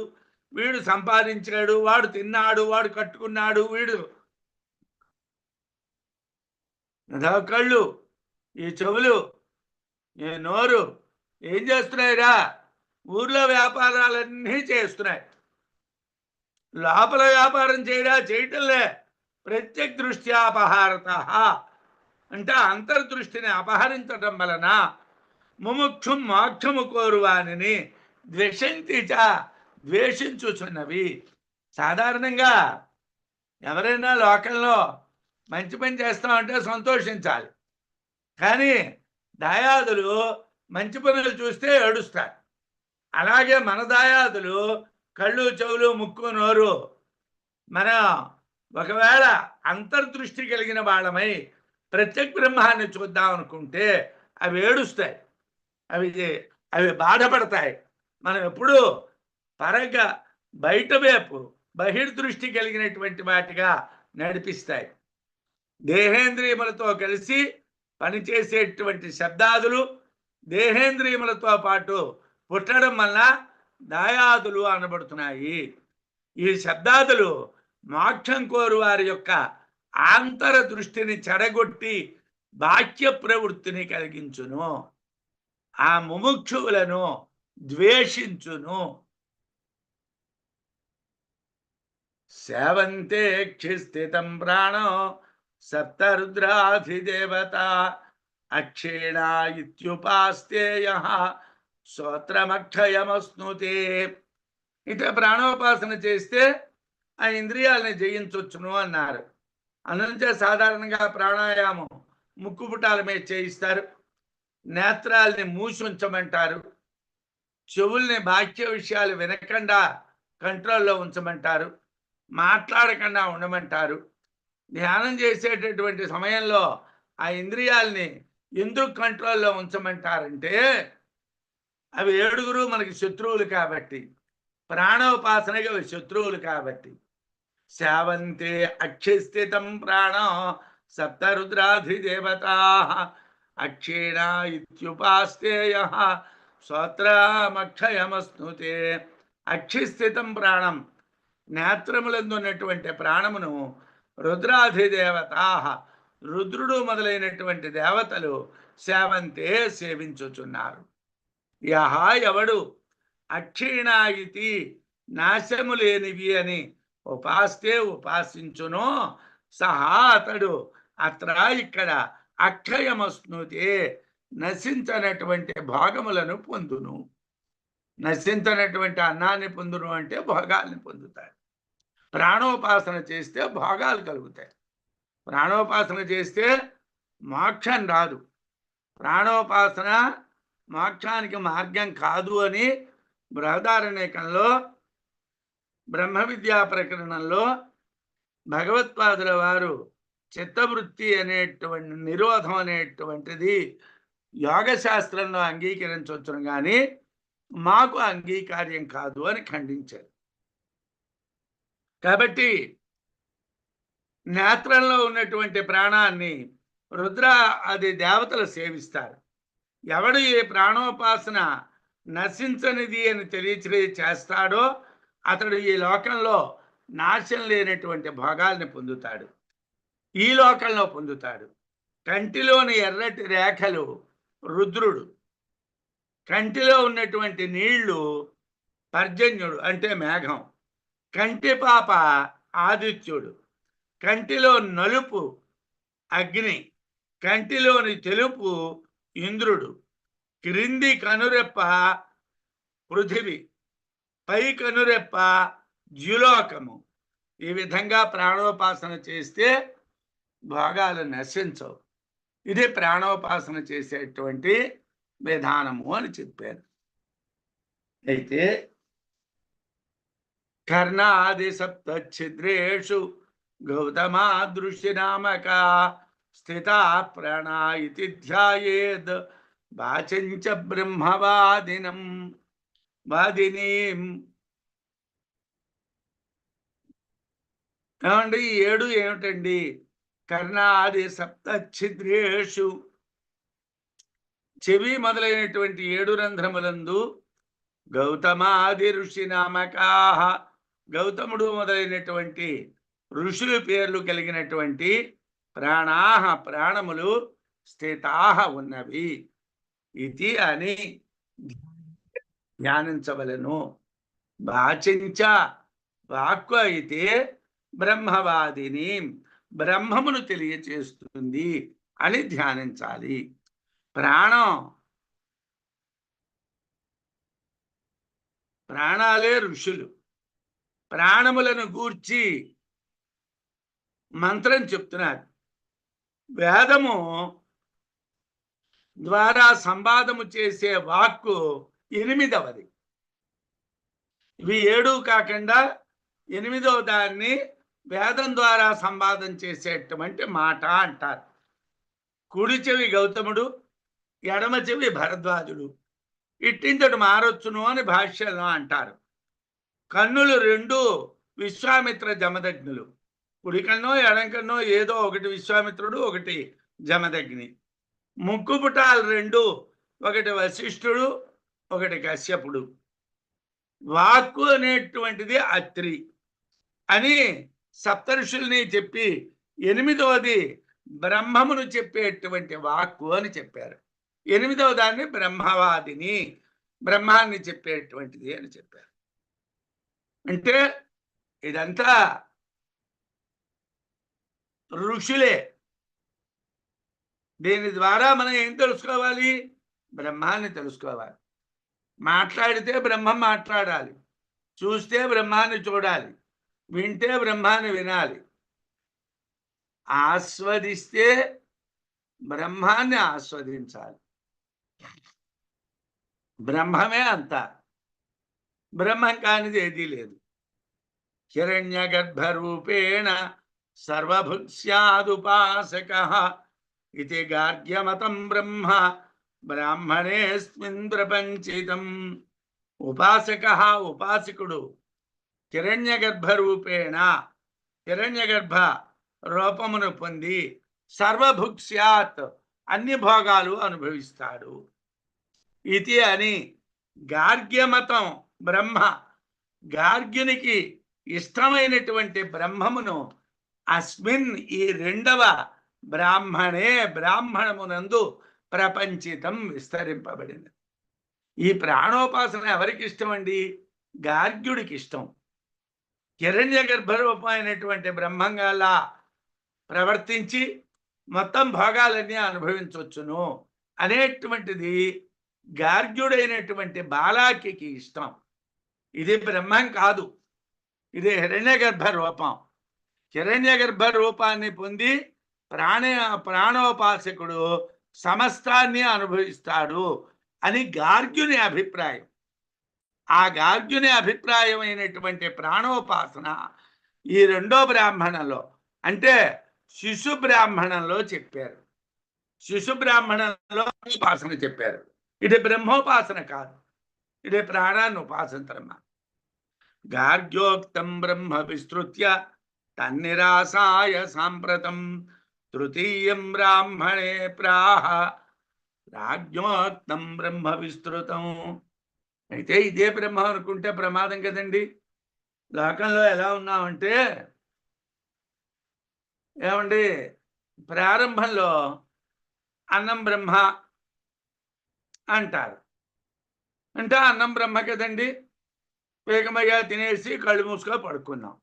వీడు సంపాదించాడు, వాడు తిన్నాడు, వాడు కట్టుకున్నాడు, వీడు కళ్ళు, ఈ చెవులు, ఈ నోరు ఏం చేస్తున్నాయిరా? ఊర్లో వ్యాపారాలన్నీ చేస్తున్నాయి, లోపల వ్యాపారం చేయటంలే. ప్రత్యగ్దృష్ట్యాపహారత అంటే అంతర్దృష్టిని అపహరించటం వలన ముముక్షు మోక్షము కోరువానిని ద్వేషంతిచ ద్వేషించుచున్నవి. సాధారణంగా ఎవరైనా లోకంలో మంచి పని చేస్తామంటే సంతోషించాలి, కానీ దాయాదులు మంచి పనులు చూస్తే ఏడుస్తారు. అలాగే మన దాయాదులు కళ్ళు, చెవులు, ముక్కు, నోరు మనం ఒకవేళ అంతర్దృష్టి కలిగిన వాళ్ళమై ప్రత్యక్ బ్రహ్మాన్ని చూద్దాం అనుకుంటే అవి ఏడుస్తాయి, అవి బాధపడతాయి. మనం ఎప్పుడు పరంగా బయట వైపు బహిర్దృష్టి కలిగినటువంటి వాటిగా నడిపిస్తాయి. దేహేంద్రియములతో కలిసి పనిచేసేటువంటి శబ్దాదులు దేహేంద్రియములతో పాటు పుట్టడం వల్ల దాయాదులు అనబడుతున్నాయి. ఈ శబ్దాదులు మోక్షం కోరు వారి యొక్క ఆంతర దృష్టిని చెడగొట్టి బాహ్య ప్రవృత్తిని కలిగించును, ఆ ముముక్షువులను ద్వేషించును. సేవంతే క్షిస్థితం ప్రాణో సప్తరుద్రాధిదేవత అక్షేణ ఇత్యుపాస్తేయ శ్రోత్రమక్షయమస్నుతే. ఇట్లా ప్రాణోపాసన చేస్తే ఆ ఇంద్రియాలని జయించవచ్చును అన్నారు. అందుకే సాధారణంగా ప్రాణాయామం ముక్కుపుటాల మీద చేయిస్తారు, నేత్రాలని మూసి ఉంచమంటారు, చెవుల్ని బాహ్య విషయాలు వినకుండా కంట్రోల్లో ఉంచమంటారు, మాట్లాడకుండా ఉండమంటారు. ధ్యానం చేసేటటువంటి సమయంలో ఆ ఇంద్రియాలని ఎందుకు కంట్రోల్లో ఉంచమంటారంటే అవి ఏడుగురు మనకి శత్రువులు కాబట్టి, ప్రాణోపాసనకి అవి శత్రువులు కాబట్టి. శావంతే అక్షిస్థితం ప్రాణో సప్తరుద్రాధిదేవతా అక్షేణ ఇత్యుపాస్తేయ శ్రోత్రమక్షయమస్నుతే. అక్షిస్థితం ప్రాణం, నేత్రములందు ఉన్నటువంటి ప్రాణమును రుద్రాధిదేవతా, రుద్రుడు మొదలైనటువంటి దేవతలు శావంతే సేవించుచున్నారు. యహ ఎవడు అక్షీణాయితి నాశము లేనివి అని ఉపాస్తే ఉపాసించునో సహా అతడు అత్ర ఇక్కడ అక్షయమస్నుతే నశించనటువంటి భోగములను పొందును. నశించనటువంటి అన్నాన్ని పొందును అంటే భోగాల్ని పొందుతాడు. ప్రాణోపాసన చేస్తే భోగాలు కలుగుతాయి. ప్రాణోపాసన చేస్తే మోక్షం రాదు. ప్రాణోపాసన మోక్షానికి మార్గం కాదు అని బృహదారణ్యకంలో బ్రహ్మ విద్యా ప్రకరణంలో భగవత్పాదుల వారు చిత్తవృత్తి అనేటువంటి నిరోధం అనేటువంటిది యోగశాస్త్రంలో అంగీకరించవచ్చును కానీ మాకు అంగీకార్యం కాదు అని ఖండించారు. కాబట్టి నేత్రంలో ఉన్నటువంటి ప్రాణాన్ని రుద్ర అది దేవతలు సేవిస్తారు. ఎవడు ఈ ప్రాణోపాసన నశించనిది అని చేస్తాడో అతడు ఈ లోకంలో నాశం లేనటువంటి భోగాల్ని పొందుతాడు, ఈ లోకంలో పొందుతాడు. కంటిలోని ఎర్రటి రేఖలు రుద్రుడు, కంటిలో ఉన్నటువంటి నీళ్లు పర్జన్యుడు అంటే మేఘం, కంటి పాప ఆదిత్యుడు, కంటిలో నలుపు అగ్ని, కంటిలోని తెలుపు ఇంద్రుడు, క్రింది కనురెప్ప పృథివి, పై కనురెప్ప ద్యులోకము. ఈ విధంగా ప్రాణోపాసన చేస్తే భోగాలు నశించవు. ఇది ప్రాణోపాసన చేసేటువంటి విధానము అని చెప్పారు. అయితే కర్ణాది సప్తఛిద్రేషు గౌతమా దృశ్యనామక స్థిత ప్రాణ ఇతి ధ్యాయేద్ వాచించ బ్రహ్మవాదినం వాదినీం. ఏమండి ఈ 7 ఏమిటండి కర్ణాది సప్తఛిద్రేషు చెవి మొదలైనటువంటి 7 రంధ్రములందు గౌతమాది ఋషి నామకాహ గౌతముడు మొదలైనటువంటి ఋషుల పేర్లు కలిగినటువంటి ప్రాణాహ ప్రాణములు స్థితాహ ఉన్నవి ఇది అని ధ్యానించవలను. వాచించ వాక్కు అయితే బ్రహ్మవాదిని బ్రహ్మమును తెలియచేస్తుంది అని ధ్యానించాలి. ప్రాణాలే ఋషులు. ప్రాణములను గూర్చి మంత్రం చెప్తున్నారు. వేదము ద్వారా సంవాదము చేసే వాక్కు 8వది. ఇవి 7 కాకుండా 8వ దాన్ని వేదం ద్వారా సంవాదం చేసేటువంటి మాట అంటారు. కుడి చెవి గౌతముడు, ఎడమ చెవి భరద్వాజుడు. ఇట్టింతటి మారొచ్చును అని భాష్యంలో అంటారు. కన్నులు 2 విశ్వామిత్ర జమదగ్నులు. కుడి కన్నో ఎడం కన్నో ఏదో ఒకటి విశ్వామిత్రుడు, ఒకటి జమదగ్ని. ముక్కు పుటాలు 2, ఒకటి వశిష్ఠుడు, ఒకటి కశ్యపుడు. వాక్కు అనేటువంటిది అత్రి అని సప్తఋషుల్ని చెప్పి 8వది బ్రహ్మమును చెప్పేటువంటి వాక్కు అని చెప్పారు. 8వ దాన్ని బ్రహ్మవాదిని బ్రహ్మాన్ని చెప్పేటువంటిది అని చెప్పారు. అంటే ఇదంతా ఋషులే. దీని ద్వారా మనం ఏం తెలుసుకోవాలి? బ్రహ్మాన్ని తెలుసుకోవాలి. మాట్లాడితే బ్రహ్మం మాట్లాడాలి, చూస్తే బ్రహ్మాన్ని చూడాలి, వింటే బ్రహ్మాన్ని వినాలి, ఆస్వాదిస్తే బ్రహ్మాన్ని ఆస్వాదించాలి. బ్రహ్మమే అంతా, బ్రహ్మం కానిది ఏదీ లేదు. హిరణ్య గర్భరూపేణ సర్వభుత్స్యాదుపాసకః ఇది గార్గ్యమతం బ్రహ్మ బ్రాహ్మణేస్మిన్ ప్రపంచితం. ఉపాసకః ఉపాసకుడు హిరణ్య గర్భరూపేణ హిరణ్య గర్భ రూపమును పొంది సర్వభుక్ష్యాత్ అన్ని భోగాలు అనుభవిస్తాడు. ఇది అని గార్గ్యమతం బ్రహ్మ గార్గ్యునికి ఇష్టమైనటువంటి బ్రహ్మమును అస్మిన్ ఈ 2వ బ్రాహ్మణే బ్రాహ్మణమునందు ప్రపంచితం విస్తరింపబడింది. ఈ ప్రాణోపాసన ఎవరికి ఇష్టం అండి? గార్గ్యుడికి ఇష్టం. హిరణ్య గర్భరూపమైనటువంటి బ్రహ్మంగాలా ప్రవర్తించి మొత్తం భోగాలన్నీ అనుభవించవచ్చును అనేటువంటిది గార్గ్యుడైనటువంటి బాలాకి ఇష్టం. ఇది బ్రహ్మం కాదు, ఇది హిరణ్య గర్భ రూపం. హిరణ్య గర్భ రూపాన్ని పొంది ప్రాణోపాసకుడు సమస్తాన్ని అనుభవిస్తాడు అని గార్గ్యుని అభిప్రాయం. ఆ గార్గ్యుని అభిప్రాయమైనటువంటి ప్రాణోపాసన ఈ 2వ బ్రాహ్మణంలో అంటే శిశు బ్రాహ్మణంలో చెప్పారు. శిశు బ్రాహ్మణంలో ఉపాసన చెప్పారు. ఇది బ్రహ్మోపాసన కాదు, ఇది ప్రాణాన్ని ఉపాసించడం. గార్గ్యోక్తం బ్రహ్మ విస్తృత్య తన్నిరాసాయ సాంప్రతం తృతీయం బ్రాహ్మణే ప్రాహ రాజ్ఞోక్తం బ్రహ్మ విస్తృతం. అయితే ఇదే బ్రహ్మ అనుకుంటే ప్రమాదం కదండి. లోకంలో ఎలా ఉన్నామంటే, ఏమండి, ప్రారంభంలో అన్నం బ్రహ్మ అంటారు. అంటే అన్నం బ్రహ్మ కదండి, వేగమయ్యా తినేసి కళ్ళు మూసుకొని పడుకున్నాం.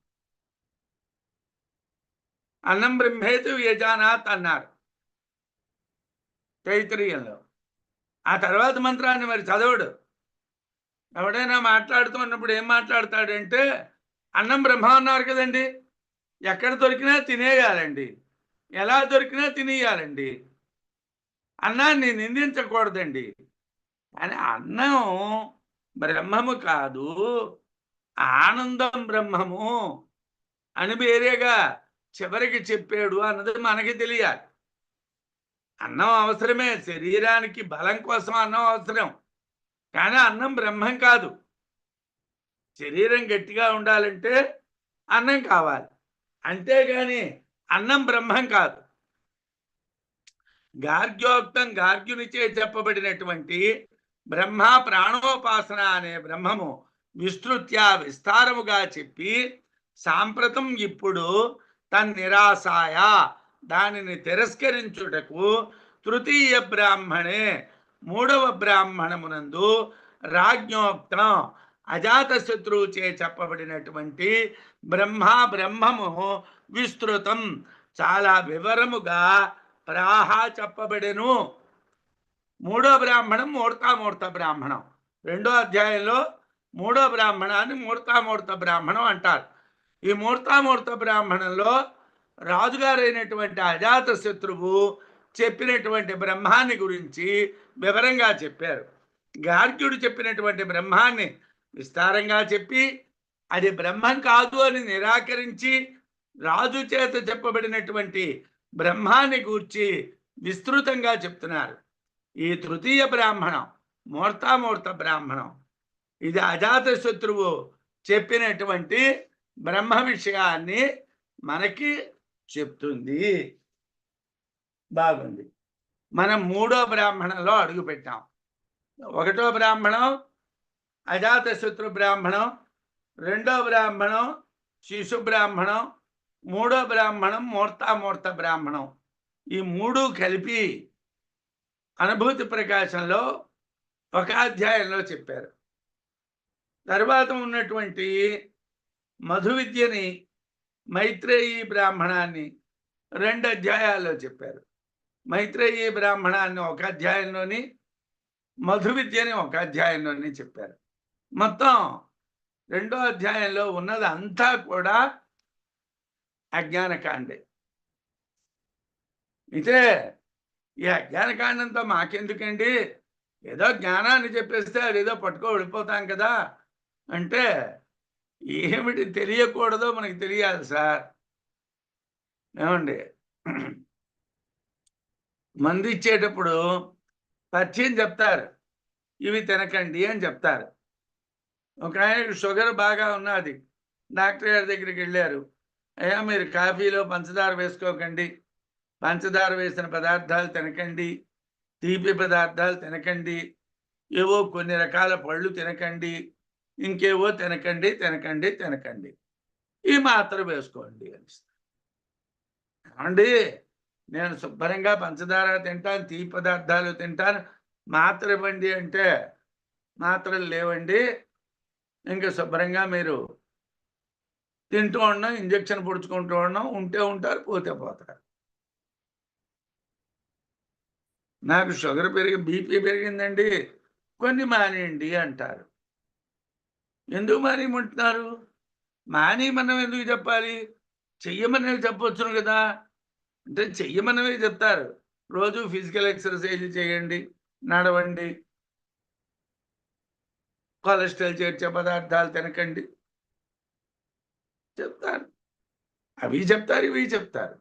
అన్నం బ్రహ్మేతు యజానాత్ అన్నారు తైత్రీయంలో. ఆ తర్వాత మంత్రాన్ని మరి చదవడు. ఎవడైనా మాట్లాడుతున్నప్పుడు ఏం మాట్లాడతాడంటే, అన్నం బ్రహ్మ అన్నారు కదండి, ఎక్కడ దొరికినా తినేయాలండి, ఎలా దొరికినా తినేయాలండి, అన్నాన్ని నిందించకూడదండి. కానీ అన్నం బ్రహ్మము కాదు, ఆనందం బ్రహ్మము అని వేరేగా చివరికి చెప్పాడు అన్నది మనకి తెలియాలి. అన్నం అవసరమే, శరీరానికి బలం కోసం అన్నం అవసరం, కానీ అన్నం బ్రహ్మం కాదు. శరీరం గట్టిగా ఉండాలంటే అన్నం కావాలి, అంతేగాని అన్నం బ్రహ్మం కాదు. గార్గ్యోక్తం గార్గ్యునిచే చెప్పబడినటువంటి బ్రహ్మ ప్రాణోపాసన అనే బ్రహ్మము విస్తృత్య విస్తారముగా చెప్పి సాంప్రతం ఇప్పుడు తన్నిరాసాయ దానిని తిరస్కరించుటకు తృతీయ బ్రాహ్మణే మూడవ బ్రాహ్మణమునందు రాజ్ఞోక్తం అజాతశత్రువుచే చెప్పబడినటువంటి బ్రహ్మము విస్తృతం చాలా వివరముగా ప్రాహ చెప్పబడెను. మూడో బ్రాహ్మణం మూర్తామూర్త బ్రాహ్మణం. రెండో అధ్యాయంలో మూడో బ్రాహ్మణాన్ని మూర్తామూర్త బ్రాహ్మణం అంటారు. ఈ మూర్తామూర్త బ్రాహ్మణంలో రాజుగారైనటువంటి అజాతశత్రువు చెప్పినటువంటి బ్రహ్మాన్ని గురించి వివరంగా చెప్పారు. గార్గ్యుడు చెప్పినటువంటి బ్రహ్మాన్ని విస్తారంగా చెప్పి అది బ్రహ్మం కాదు అని నిరాకరించి రాజు చేత చెప్పబడినటువంటి బ్రహ్మాన్ని గూర్చి విస్తృతంగా చెప్తున్నారు. ఈ తృతీయ బ్రాహ్మణం మూర్తామూర్త బ్రాహ్మణం ఇది అజాతశత్రువు చెప్పినటువంటి బ్రహ్మ విషయాన్ని మనకి చెప్తుంది. బాగుంది. మనం మూడో బ్రాహ్మణంలో అడుగు పెట్టాం. ఒకటో బ్రాహ్మణం అజాతశత్రు బ్రాహ్మణం, రెండో బ్రాహ్మణం శిశు బ్రాహ్మణం, మూడో బ్రాహ్మణం మూర్తామూర్త బ్రాహ్మణం. ఈ మూడు కలిపి అనుభూతి ప్రకాశంలో ఒక అధ్యాయంలో చెప్పారు. తర్వాత ఉన్నటువంటి మధు విద్యని మైత్రేయి బ్రాహ్మణాన్ని 2 అధ్యాయాల్లో చెప్పారు. మైత్రేయి బ్రాహ్మణాన్ని ఒక అధ్యాయంలోని, మధు విద్యని ఒక అధ్యాయంలోని చెప్పారు. మొత్తం 2వ అధ్యాయంలో ఉన్నది అంతా కూడా అజ్ఞానకాండే. అయితే ఈ అజ్ఞానకాండంతో మాకెందుకండి, ఏదో జ్ఞానాన్ని చెప్పేస్తే అదేదో పట్టుకో వెళ్ళిపోతాం కదా అంటే, ఏమిటి తెలియకూడదో మనకి తెలియాలి సార్. ఏమండి, మందు ఇచ్చేటప్పుడు పథ్యం చెప్తారు, ఇవి తినకండి అని చెప్తారు. ఒక ఆయనకు షుగర్ బాగా ఉన్నది, డాక్టర్ గారి దగ్గరికి వెళ్ళారు. అయ్యా మీరు కాఫీలో పంచదార వేసుకోకండి, పంచదార వేసిన పదార్థాలు తినకండి, తీపి పదార్థాలు తినకండి, ఏవో కొన్ని రకాల పళ్ళు తినకండి, ఇంకేవో తినకండి తినకండి తినకండి, ఈ మాత్ర వేసుకోండి అని. అండి నేను శుభ్రంగా పంచదార తింటాను, తీపి పదార్థాలు తింటాను, మాత్ర ఇవ్వండి అంటే మాత్రలు లేవండి, ఇంకా శుభ్రంగా మీరు తింటూ ఉన్నాం, ఇంజక్షన్ పొడుచుకుంటూ ఉన్నాం, ఉంటే ఉంటారు పోతే పోతారు. నాకు షుగర్ బీపీ పెరిగిందండి, కొన్ని మానేయండి అంటారు. ఎందుకు మానేయమంటున్నారు? మనం ఎందుకు చెప్పాలి? చెయ్యమనేవి చెప్పొచ్చును కదా. అంటే చెయ్యమనవే చెప్తారు. రోజు ఫిజికల్ ఎక్సర్సైజ్ చేయండి, నడవండి, కొలెస్ట్రాల్ చేర్చే పదార్థాలు తినకండి చెప్తారు. అవి చెప్తారు, ఇవి చెప్తారు.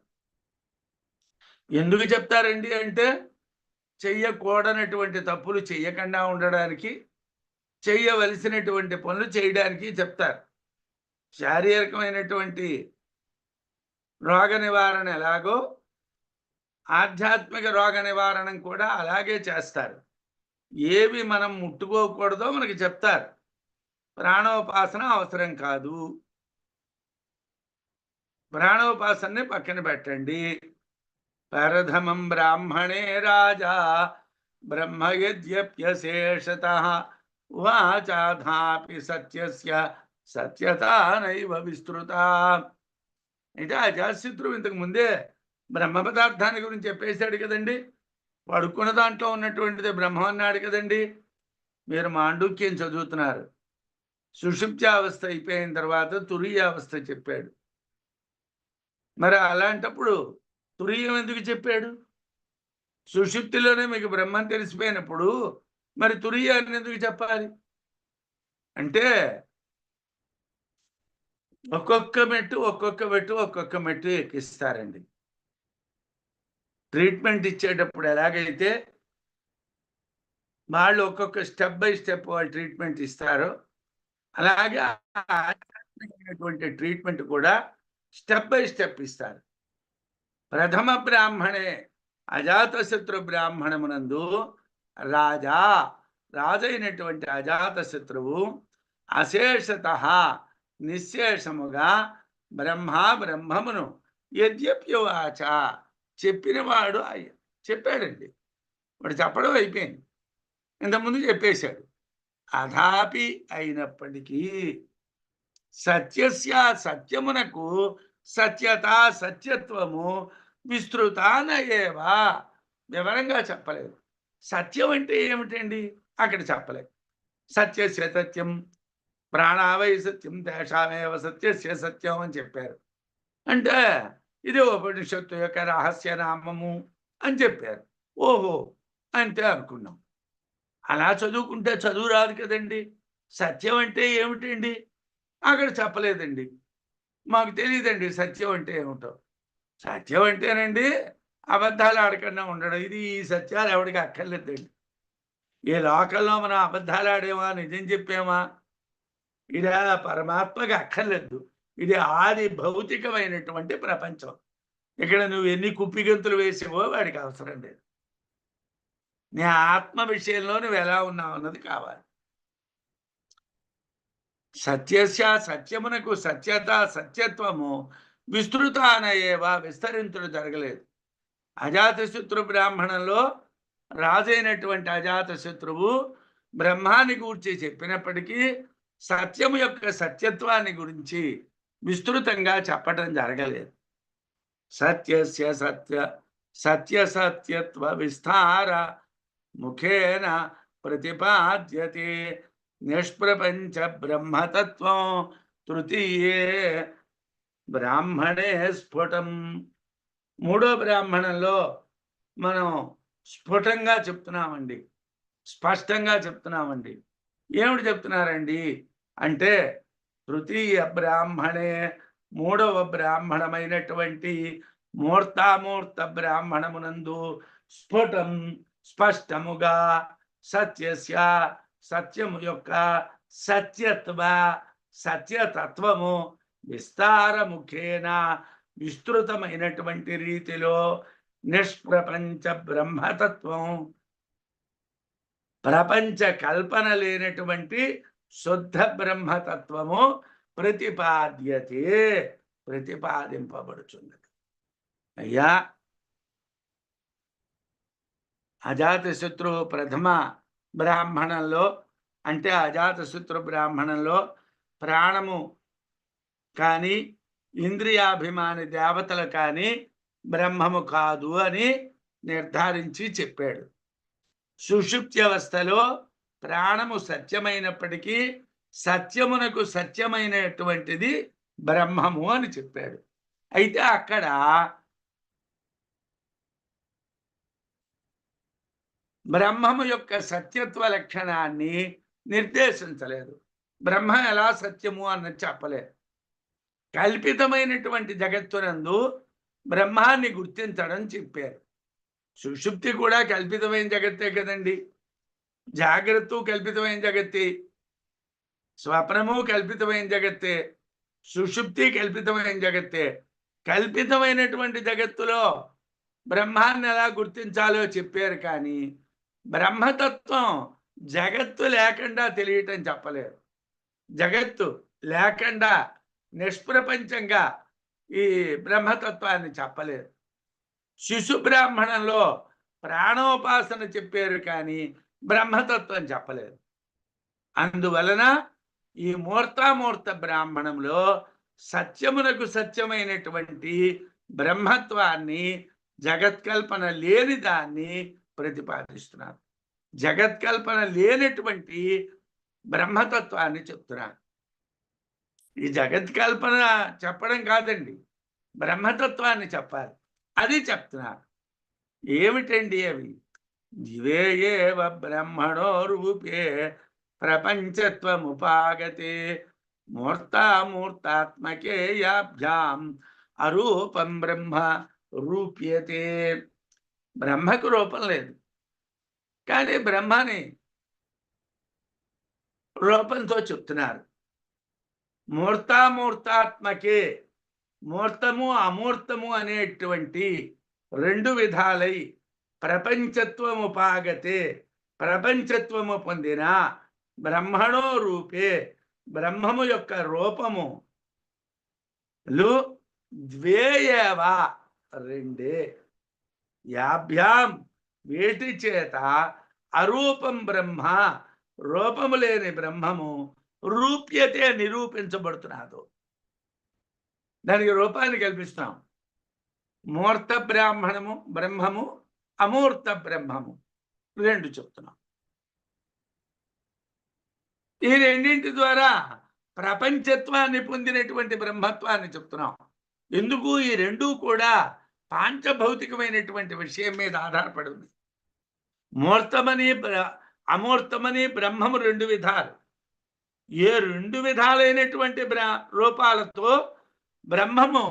ఎందుకు చెప్తారండి అంటే, చెయ్యకూడనటువంటి తప్పులు చెయ్యకుండా ఉండడానికి, చెయ్యవలసినటువంటి పనులు చేయడానికి చెప్తారు. శారీరకమైనటువంటి రోగ నివారణ ఎలాగో ఆధ్యాత్మిక రోగ నివారణ కూడా అలాగే చేస్తారు. ఏవి మనం ముట్టుకోకూడదో మనకి చెప్తారు. ప్రాణోపాసన అవసరం కాదు, ప్రాణోపాసనని పక్కన పెట్టండి. పరధమం బ్రాహ్మణే రాజా బ్రహ్మయద్యప్యశేషతః వాచాధాపి సత్యస్య సత్యతా నైవ విస్తృత. అయితే అజాతశత్రువు ఇంతకు ముందే బ్రహ్మ పదార్థాన్ని గురించి చెప్పేశాడు కదండి. పడుకున్న దాంట్లో ఉన్నటువంటిది బ్రహ్మ అన్నాడు కదండి. మీరు మాండుక్యం చదువుతున్నారు, సుషుప్త్యావస్థ అయిపోయిన తర్వాత తురీయావస్థ చెప్పాడు. మరి అలాంటప్పుడు తురీయం ఎందుకు చెప్పాడు? సుషుప్తిలోనే మీకు బ్రహ్మం తెలిసిపోయినప్పుడు మరి తురీయాన్ని ఎందుకు చెప్పాలి అంటే, ఒక్కొక్క మెట్టు ఎక్కిస్తారండి. ట్రీట్మెంట్ ఇచ్చేటప్పుడు ఎలాగైతే వాళ్ళు ఒక్కొక్క స్టెప్ బై స్టెప్ వాళ్ళు ట్రీట్మెంట్ ఇస్తారో, అలాగే ఆధ్యాత్మికమైనటువంటి ట్రీట్మెంట్ కూడా స్టెప్ బై స్టెప్ ఇస్తారు. ప్రథమ బ్రాహ్మణే అజాతశత్రు బ్రాహ్మణమునందు రాజైనటువంటి అజాతశత్రువు అశేషత నిశ్శేషముగా బ్రహ్మమును యద్యప్యువాచ చెప్పినవాడు చెప్పాడండి. వాడు చెప్పడం అయిపోయింది, ఇంతకుముందు చెప్పేశాడు. అథాపి అయినప్పటికీ సత్యమునకు సత్యత సత్యత్వము విస్తృతానయేవా వివరంగా చెప్పలేదు. సత్యం అంటే ఏమిటండి అక్కడ చెప్పలేదు. సత్యస్య సత్యం ప్రాణావై సత్యం తేషామేవ సత్యస్య సత్యం అని చెప్పారు. అంటే ఇది ఉపనిషత్తు యొక్క రహస్య నామము అని చెప్పారు. ఓహో అంతే అనుకున్నాం. అలా చదువుకుంటే చదువు రాదు కదండి. సత్యం అంటే ఏమిటండి అక్కడ చెప్పలేదండి. మాకు తెలియదండి సత్యం అంటే ఏమిటో. సత్యం అంటేనండి అబద్ధాలు ఆడకుండా ఉండడం. ఇది ఈ సత్యాలు ఎవరికి అక్కర్లేదండి. ఈ లోకంలో మనం అబద్ధాలు ఆడేమా, నిజం చెప్పామా, ఇది పరమాత్మకి అక్కర్లేదు. ఇది ఆది భౌతికమైనటువంటి ప్రపంచం. ఇక్కడ నువ్వు ఎన్ని కుప్పిగంతులు వేసావో వాడికి అవసరం లేదు. నీ ఆత్మ విషయంలో నువ్వు ఎలా ఉన్నావు అన్నది కావాలి. సత్యమునకు సత్యత సత్యత్వము విస్తృతానయేవా విస్తరించుడు జరగలేదు. అజాతశత్రు బ్రాహ్మణంలో రాజైనటువంటి అజాతశత్రువు బ్రహ్మాన్ని గురించి చెప్పినప్పటికీ సత్యము యొక్క సత్యత్వాన్ని గురించి విస్తృతంగా చెప్పటం జరగలేదు. సత్యత్వ విస్తార ముఖేన ప్రతిపాద్యతే నిష్ప్రపంచ బ్రహ్మతత్వం తృతీయే బ్రాహ్మణే స్ఫుటం. మూడో బ్రాహ్మణంలో మనం స్ఫుటంగా చెప్తున్నామండి, స్పష్టంగా చెప్తున్నామండి. ఏమిటి చెప్తున్నారండి అంటే తృతీయ బ్రాహ్మణే మూడవ బ్రాహ్మణమైనటువంటి మూర్తామూర్త బ్రాహ్మణమునందు స్ఫుటం స్పష్టముగా సత్యము యొక్క సత్యతత్వము విస్తారముఖేన విస్తృతమైనటువంటి రీతిలో నిష్ప్రపంచ బ్రహ్మతత్వం ప్రపంచ కల్పన లేనటువంటి శుద్ధ బ్రహ్మతత్వము ప్రతిపాదింపబడుచున్నది. అయ్యా, అజాతశత్రు ప్రథమ బ్రాహ్మణంలో అంటే అజాతశత్రు బ్రాహ్మణంలో ప్రాణము కానీ ఇంద్రియాభిమాని దేవతలు కానీ బ్రహ్మము కాదు అని నిర్ధారించి చెప్పాడు. సుషుప్తి అవస్థలో ప్రాణము సత్యమైనప్పటికీ సత్యమునకు సత్యమైనటువంటిది బ్రహ్మము అని చెప్పాడు. అయితే అక్కడ బ్రహ్మము యొక్క సత్యత్వ లక్షణాన్ని నిర్దేశించలేదు. బ్రహ్మ ఎలా సత్యము అన్నది చెప్పలేదు. కల్పితమైనటువంటి జగత్తునందు బ్రహ్మాన్ని గుర్తించడం చెప్పారు. సుషుప్తి కూడా కల్పితమైన జగత్తే కదండి. జాగ్రత్త కల్పితమైన జగత్తే, స్వప్నము కల్పితమైన జగత్తే, సుషుప్తి కల్పితమైన జగత్తే. కల్పితమైనటువంటి జగత్తులో బ్రహ్మాన్ని ఎలా గుర్తించాలో చెప్పారు, కానీ బ్రహ్మతత్వం జగత్తు లేకుండా తెలియటం చెప్పలేరు. జగత్తు లేకుండా నిష్ప్రపంచంగా ఈ బ్రహ్మతత్వాన్ని చెప్పలేరు. శిశు బ్రాహ్మణంలో ప్రాణోపాసన చెప్పారు, కానీ బ్రహ్మతత్వం చెప్పలేదు. అందువలన ఈ మూర్తామూర్త బ్రాహ్మణంలో సత్యమునకు సత్యమైనటువంటి బ్రహ్మత్వాన్ని, జగత్కల్పన లేని దాన్ని ప్రతిపాదిస్తున్నారు. జగత్కల్పన లేనటువంటి బ్రహ్మతత్వాన్ని చెప్తున్నారు. ఈ జగత్కల్పన చెప్పడం కాదండి, బ్రహ్మతత్వాన్ని చెప్పాలి. అది చెప్తున్నారు. ఏమిటండి అవి? దివే ఏవ బ్రహ్మణో రూపే ప్రపంచత్వముపాగతే మూర్తామూర్తాత్మకే యాభ్యాం అరూపం బ్రహ్మ రూప్యతే. బ్రహ్మకు రూపం లేదు, కానీ బ్రహ్మని రూపంతో చెప్తున్నారు. మూర్తామూర్తాత్మకే మూర్తము అమూర్తము అనేటువంటి రెండు విధాలై ప్రపంచత్వము పాగతే ప్రపంచత్వము పొందిన బ్రహ్మణో రూపే బ్రహ్మము యొక్క రూపము లు ద్వేయవ రెండే యాభ్యాం వీటి చేత అరూపం బ్రహ్మ రూపము లేని బ్రహ్మము రూప్యతే నిరూపించబడుతున్నది. దానికి రూపాన్ని కల్పిస్తాం. మూర్త బ్రహ్మము అమూర్త బ్రహ్మము రెండు చెప్తున్నాం. ఈ రెండింటి ద్వారా ప్రపంచత్వాన్ని పొందినటువంటి బ్రహ్మత్వాన్ని చెప్తున్నాం. ఎందుకు? ఈ రెండూ కూడా పాంచభౌతికమైనటువంటి విషయం మీద ఆధారపడి ఉంది. మూర్తమని అమూర్తమని బ్రహ్మము రెండు విధాలు. ఏ రెండు విధాలైనటువంటి రూపాలతో బ్రహ్మము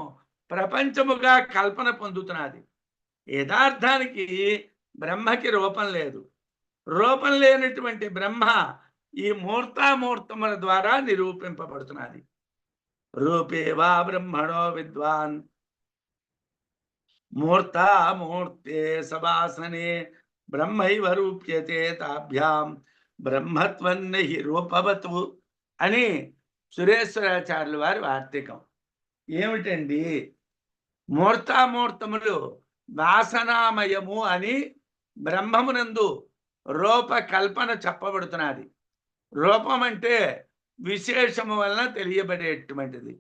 ప్రపంచముగా కల్పన పొందుతున్నది. యథార్థానికి బ్రహ్మకి రూపం లేదు. రూపం లేనటువంటి బ్రహ్మ ఈ మూర్తామూర్తముల ద్వారా నిరూపింపబడుతున్నది. రూపే వా బ్రహ్మణో విద్వాన్ మూర్తామూర్తే సవాసనే బ్రహ్మైవ రూప్యతే తాభ్యాం బ్రహ్మత్వన్ని రూపవతు అని సురేశ్వరాచార్యుల వారి వార్తికం. ఏమిటండి? మూర్తామూర్తములు వాసనామయము అని బ్రహ్మమునందు రూపకల్పన చెప్పబడుతున్నది. రూపం అంటే విశేషము వలన తెలియబడేటువంటిది.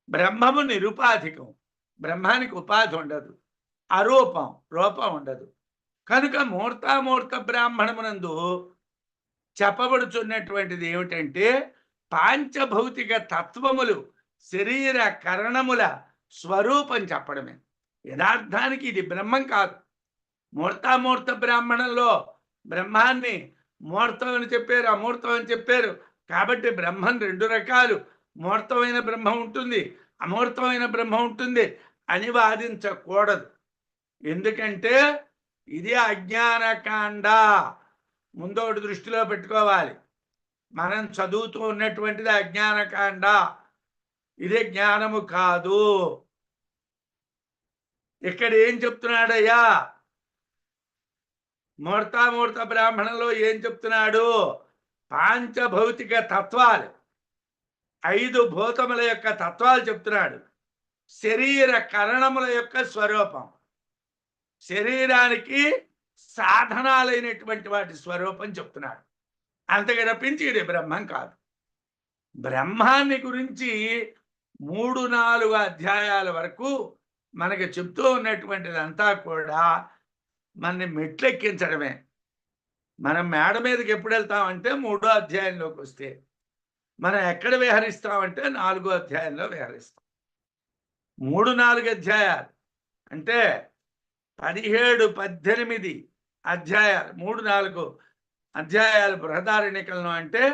బ్రహ్మము నిరుపాధికం. బ్రహ్మానికి ఉపాధి ఉండదు. అరూపం, రూపం ఉండదు. కనుక మూర్తామూర్త బ్రాహ్మణమునందు చెప్పబడుచున్నటువంటిది ఏమిటంటే పాంచభౌతిక తత్వములు శరీర కరణముల స్వరూపం చెప్పడమే. యథార్థానికి ఇది బ్రహ్మం కాదు. మూర్తామూర్త బ్రాహ్మణంలో బ్రహ్మాన్ని మూర్తం అని చెప్పారు, అమూర్తం అని చెప్పారు. కాబట్టి బ్రహ్మం రెండు రకాలు. మూర్తమైన బ్రహ్మం ఉంటుంది, అమూర్తమైన బ్రహ్మం ఉంటుంది అని వాదించకూడదు. ఎందుకంటే ఇది అజ్ఞానకాండ. ముందోటి దృష్టిలో పెట్టుకోవాలి. మనం చదువుతూ ఉన్నటువంటిది అజ్ఞానకాండ. ఇదే జ్ఞానము కాదు. ఇక్కడ ఏం చెప్తున్నాడయ్యా? మూర్తామూర్త బ్రాహ్మణంలో ఏం చెప్తున్నాడు? పాంచభౌతిక తత్వాలు, 5 భూతముల యొక్క తత్వాలు చెప్తున్నాడు. శరీర కరణముల యొక్క స్వరూపం, శరీరానికి సాధనాలైనటువంటి వాటి స్వరూపం చెప్తున్నాడు. అంతగా తప్పించి ఇది బ్రహ్మం కాదు. బ్రహ్మాన్ని గురించి 3-4 అధ్యాయాల వరకు మనకి చెప్తూ ఉన్నటువంటిదంతా కూడా మనని మెట్లెక్కించడమే. మనం మేడ మీదకి ఎప్పుడు వెళ్తామంటే 3వ అధ్యాయంలోకి వస్తే, మనం ఎక్కడ విహరిస్తామంటే 4వ అధ్యాయంలో విహరిస్తాం. 3-4 అధ్యాయాలు అంటే 17-18 అధ్యాయాలు. 3-4 అధ్యాయాలు బృహదారణ్యకంలో అంటే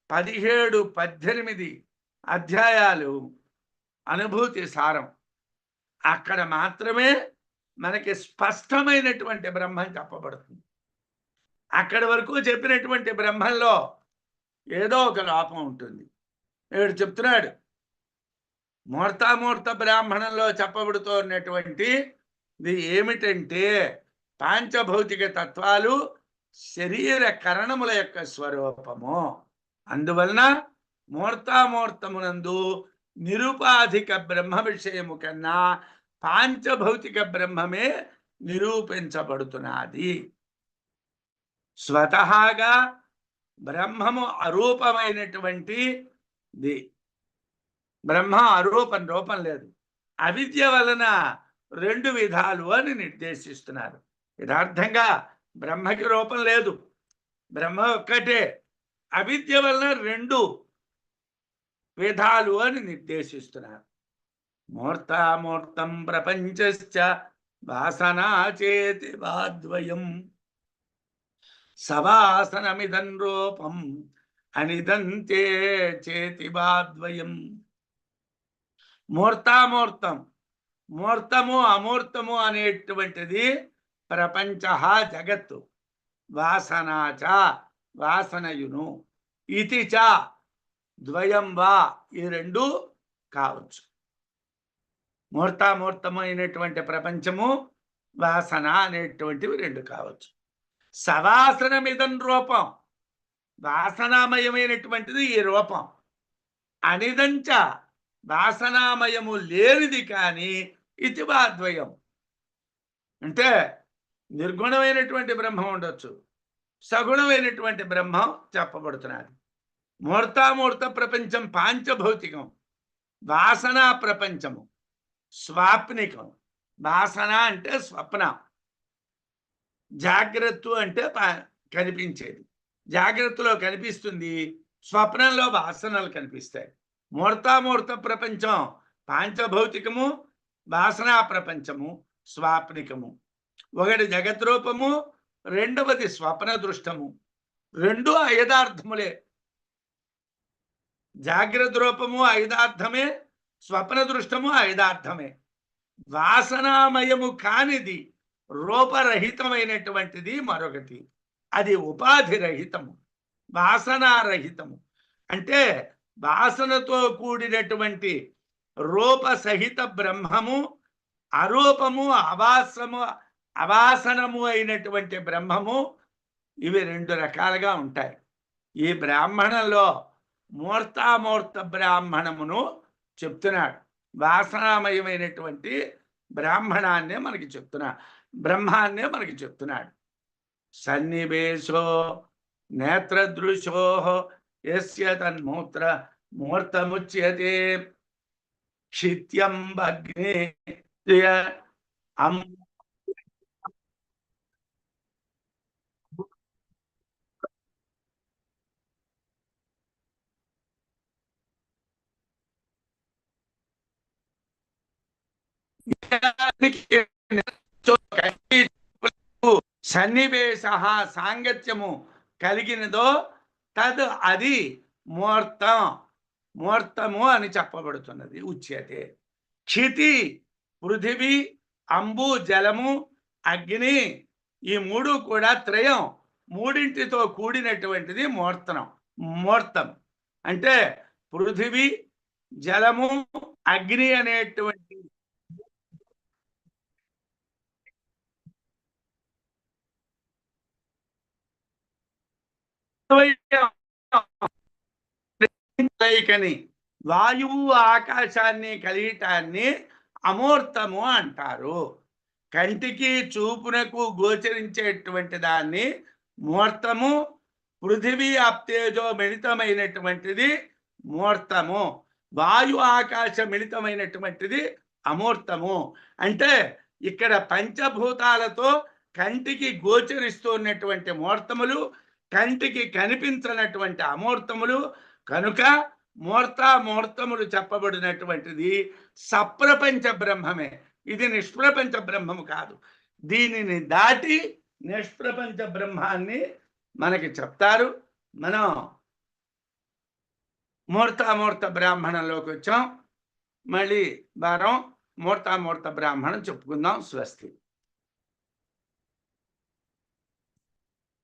17-18 అధ్యాయాలు అనుభూతి సారం. అక్కడ మాత్రమే మనకి స్పష్టమైనటువంటి బ్రహ్మం చెప్పబడుతుంది. అక్కడి వరకు చెప్పినటువంటి బ్రహ్మంలో ఏదో ఒక లోపం ఉంటుంది. ఇక్కడ చెప్తున్నాడు, మూర్తామూర్త బ్రాహ్మణంలో చెప్పబడుతూ ఉన్నటువంటి ఇది ఏమిటంటే పాంచభౌతిక తత్వాలు శరీర కరణముల యొక్క స్వరూపము. అందువలన మూర్తామూర్తమునందు నిరుపాధిక బ్రహ్మ విషయము కన్నా పాంచభౌతిక బ్రహ్మమే నిరూపించబడుతున్నది. స్వతహాగా బ్రహ్మము అరూపమైనటువంటిది. బ్రహ్మ అరూపం, రూపం లేదు. అవిద్య వలన 2 విధాలు అని నిర్దేశిస్తున్నారు. యథార్థంగా బ్రహ్మకి రూపం లేదు, బ్రహ్మ ఒక్కటే. అవిద్య వలన 2 విధాలు అని నిర్దేశిస్తున్నారు. మూర్తామూర్తం ప్రపంచశ్చ వాసనా చేతి వాద్వయం సవాసనమిదం రూపం అనిదంతే చేతి వాద్వయం. మూర్తామూర్తం, మూర్తము అమూర్తము అనేటువంటిది ప్రపంచ జగత్తు, వాసనాచ వాసనయును, ఇతి చ ద్వయం వా ఈ 2 కావచ్చు. మూర్తామూర్తమైనటువంటి ప్రపంచము, వాసన అనేటువంటివి రెండు కావచ్చు. సవాసనమిదం రూపం, వాసనామయమైనటువంటిది ఈ రూపం. అనిదంచ వాసనామయము లేనిది కానీ ఇతివాద్వయం. అంటే నిర్గుణమైనటువంటి బ్రహ్మం ఉండొచ్చు, సగుణమైనటువంటి బ్రహ్మం చెప్పబడుతున్నది. మూర్తామూర్త ప్రపంచం పాంచభౌతికం, వాసనా ప్రపంచము స్వాప్నికం. వాసన అంటే స్వప్న, జాగ్రత్త అంటే కనిపించేది. జాగ్రత్తలో కనిపిస్తుంది, స్వప్నంలో వాసనలు కనిపిస్తాయి. మూర్తామూర్త ప్రపంచం పాంచభౌతికము, వాసనా ప్రపంచము స్వాప్నికము. ఒకటి జగద్రూపము, రెండవది స్వప్న దృష్టము. రెండు ఐదార్థములే. జాగ్రత్త రూపము ఐదార్థమే, స్వప్న దృష్టము ఐదార్థమే. వాసనామయము కానిది, రూపరహితమైనటువంటిది మరొకటి, అది ఉపాధి రహితము, వాసనారహితము. అంటే వాసనతో కూడినటువంటి రూపసహిత బ్రహ్మము, అరూపము అవాసనము అయినటువంటి బ్రహ్మము, ఇవి రెండు రకాలుగా ఉంటాయి. ఈ బ్రాహ్మణంలో మూర్తామూర్త బ్రాహ్మణమును చెప్తున్నాడు. వాసనామయమైనటువంటి బ్రాహ్మణాన్నే మనకి చెప్తున్నాడు, బ్రహ్మాన్నే మనకి చెప్తున్నాడు. సన్నివేశో నేత్రదృశో యస్య తన్మూత్ర మూర్తముచ్యతే క్షిత్యం అగ్నే సన్నివేశ సాంగత్యము కలిగినదో తద్ అది మూర్తము అని చెప్పబడుతున్నది. ఉచ్యతే. క్షితి పృథివీ, అంబు జలము, అగ్ని, ఈ మూడు కూడా త్రయం, మూడింటితో కూడినటువంటిది మూర్తం. అంటే పృథివీ, జలము, అగ్ని అనేటువంటి వాయువు ఆకాశాన్ని కలియటాన్ని అమూర్తము అంటారు. కంటికి చూపునకు గోచరించేటువంటి దాన్ని మూర్తము, పృథివీ అప్తేజో మిళితమైనటువంటిది మూర్తము, వాయు ఆకాశ మిళితమైనటువంటిది అమూర్తము. అంటే ఇక్కడ పంచభూతాలతో కంటికి గోచరిస్తున్నటువంటి మూర్తములు, కంటికి కనిపించినటువంటి అమూర్తములు. కనుక మూర్తములు చెప్పబడినటువంటిది సప్రపంచ బ్రహ్మమే. ఇది నిష్ప్రపంచ బ్రహ్మము కాదు. దీనిని దాటి నిష్ప్రపంచ బ్రహ్మాన్ని మనకి చెప్తారు. మనం మూర్తామూర్త బ్రాహ్మణంలోకి వచ్చాం. మళ్ళీ వారం మూర్తామూర్త బ్రాహ్మణం చెప్పుకుందాం. స్వస్తి.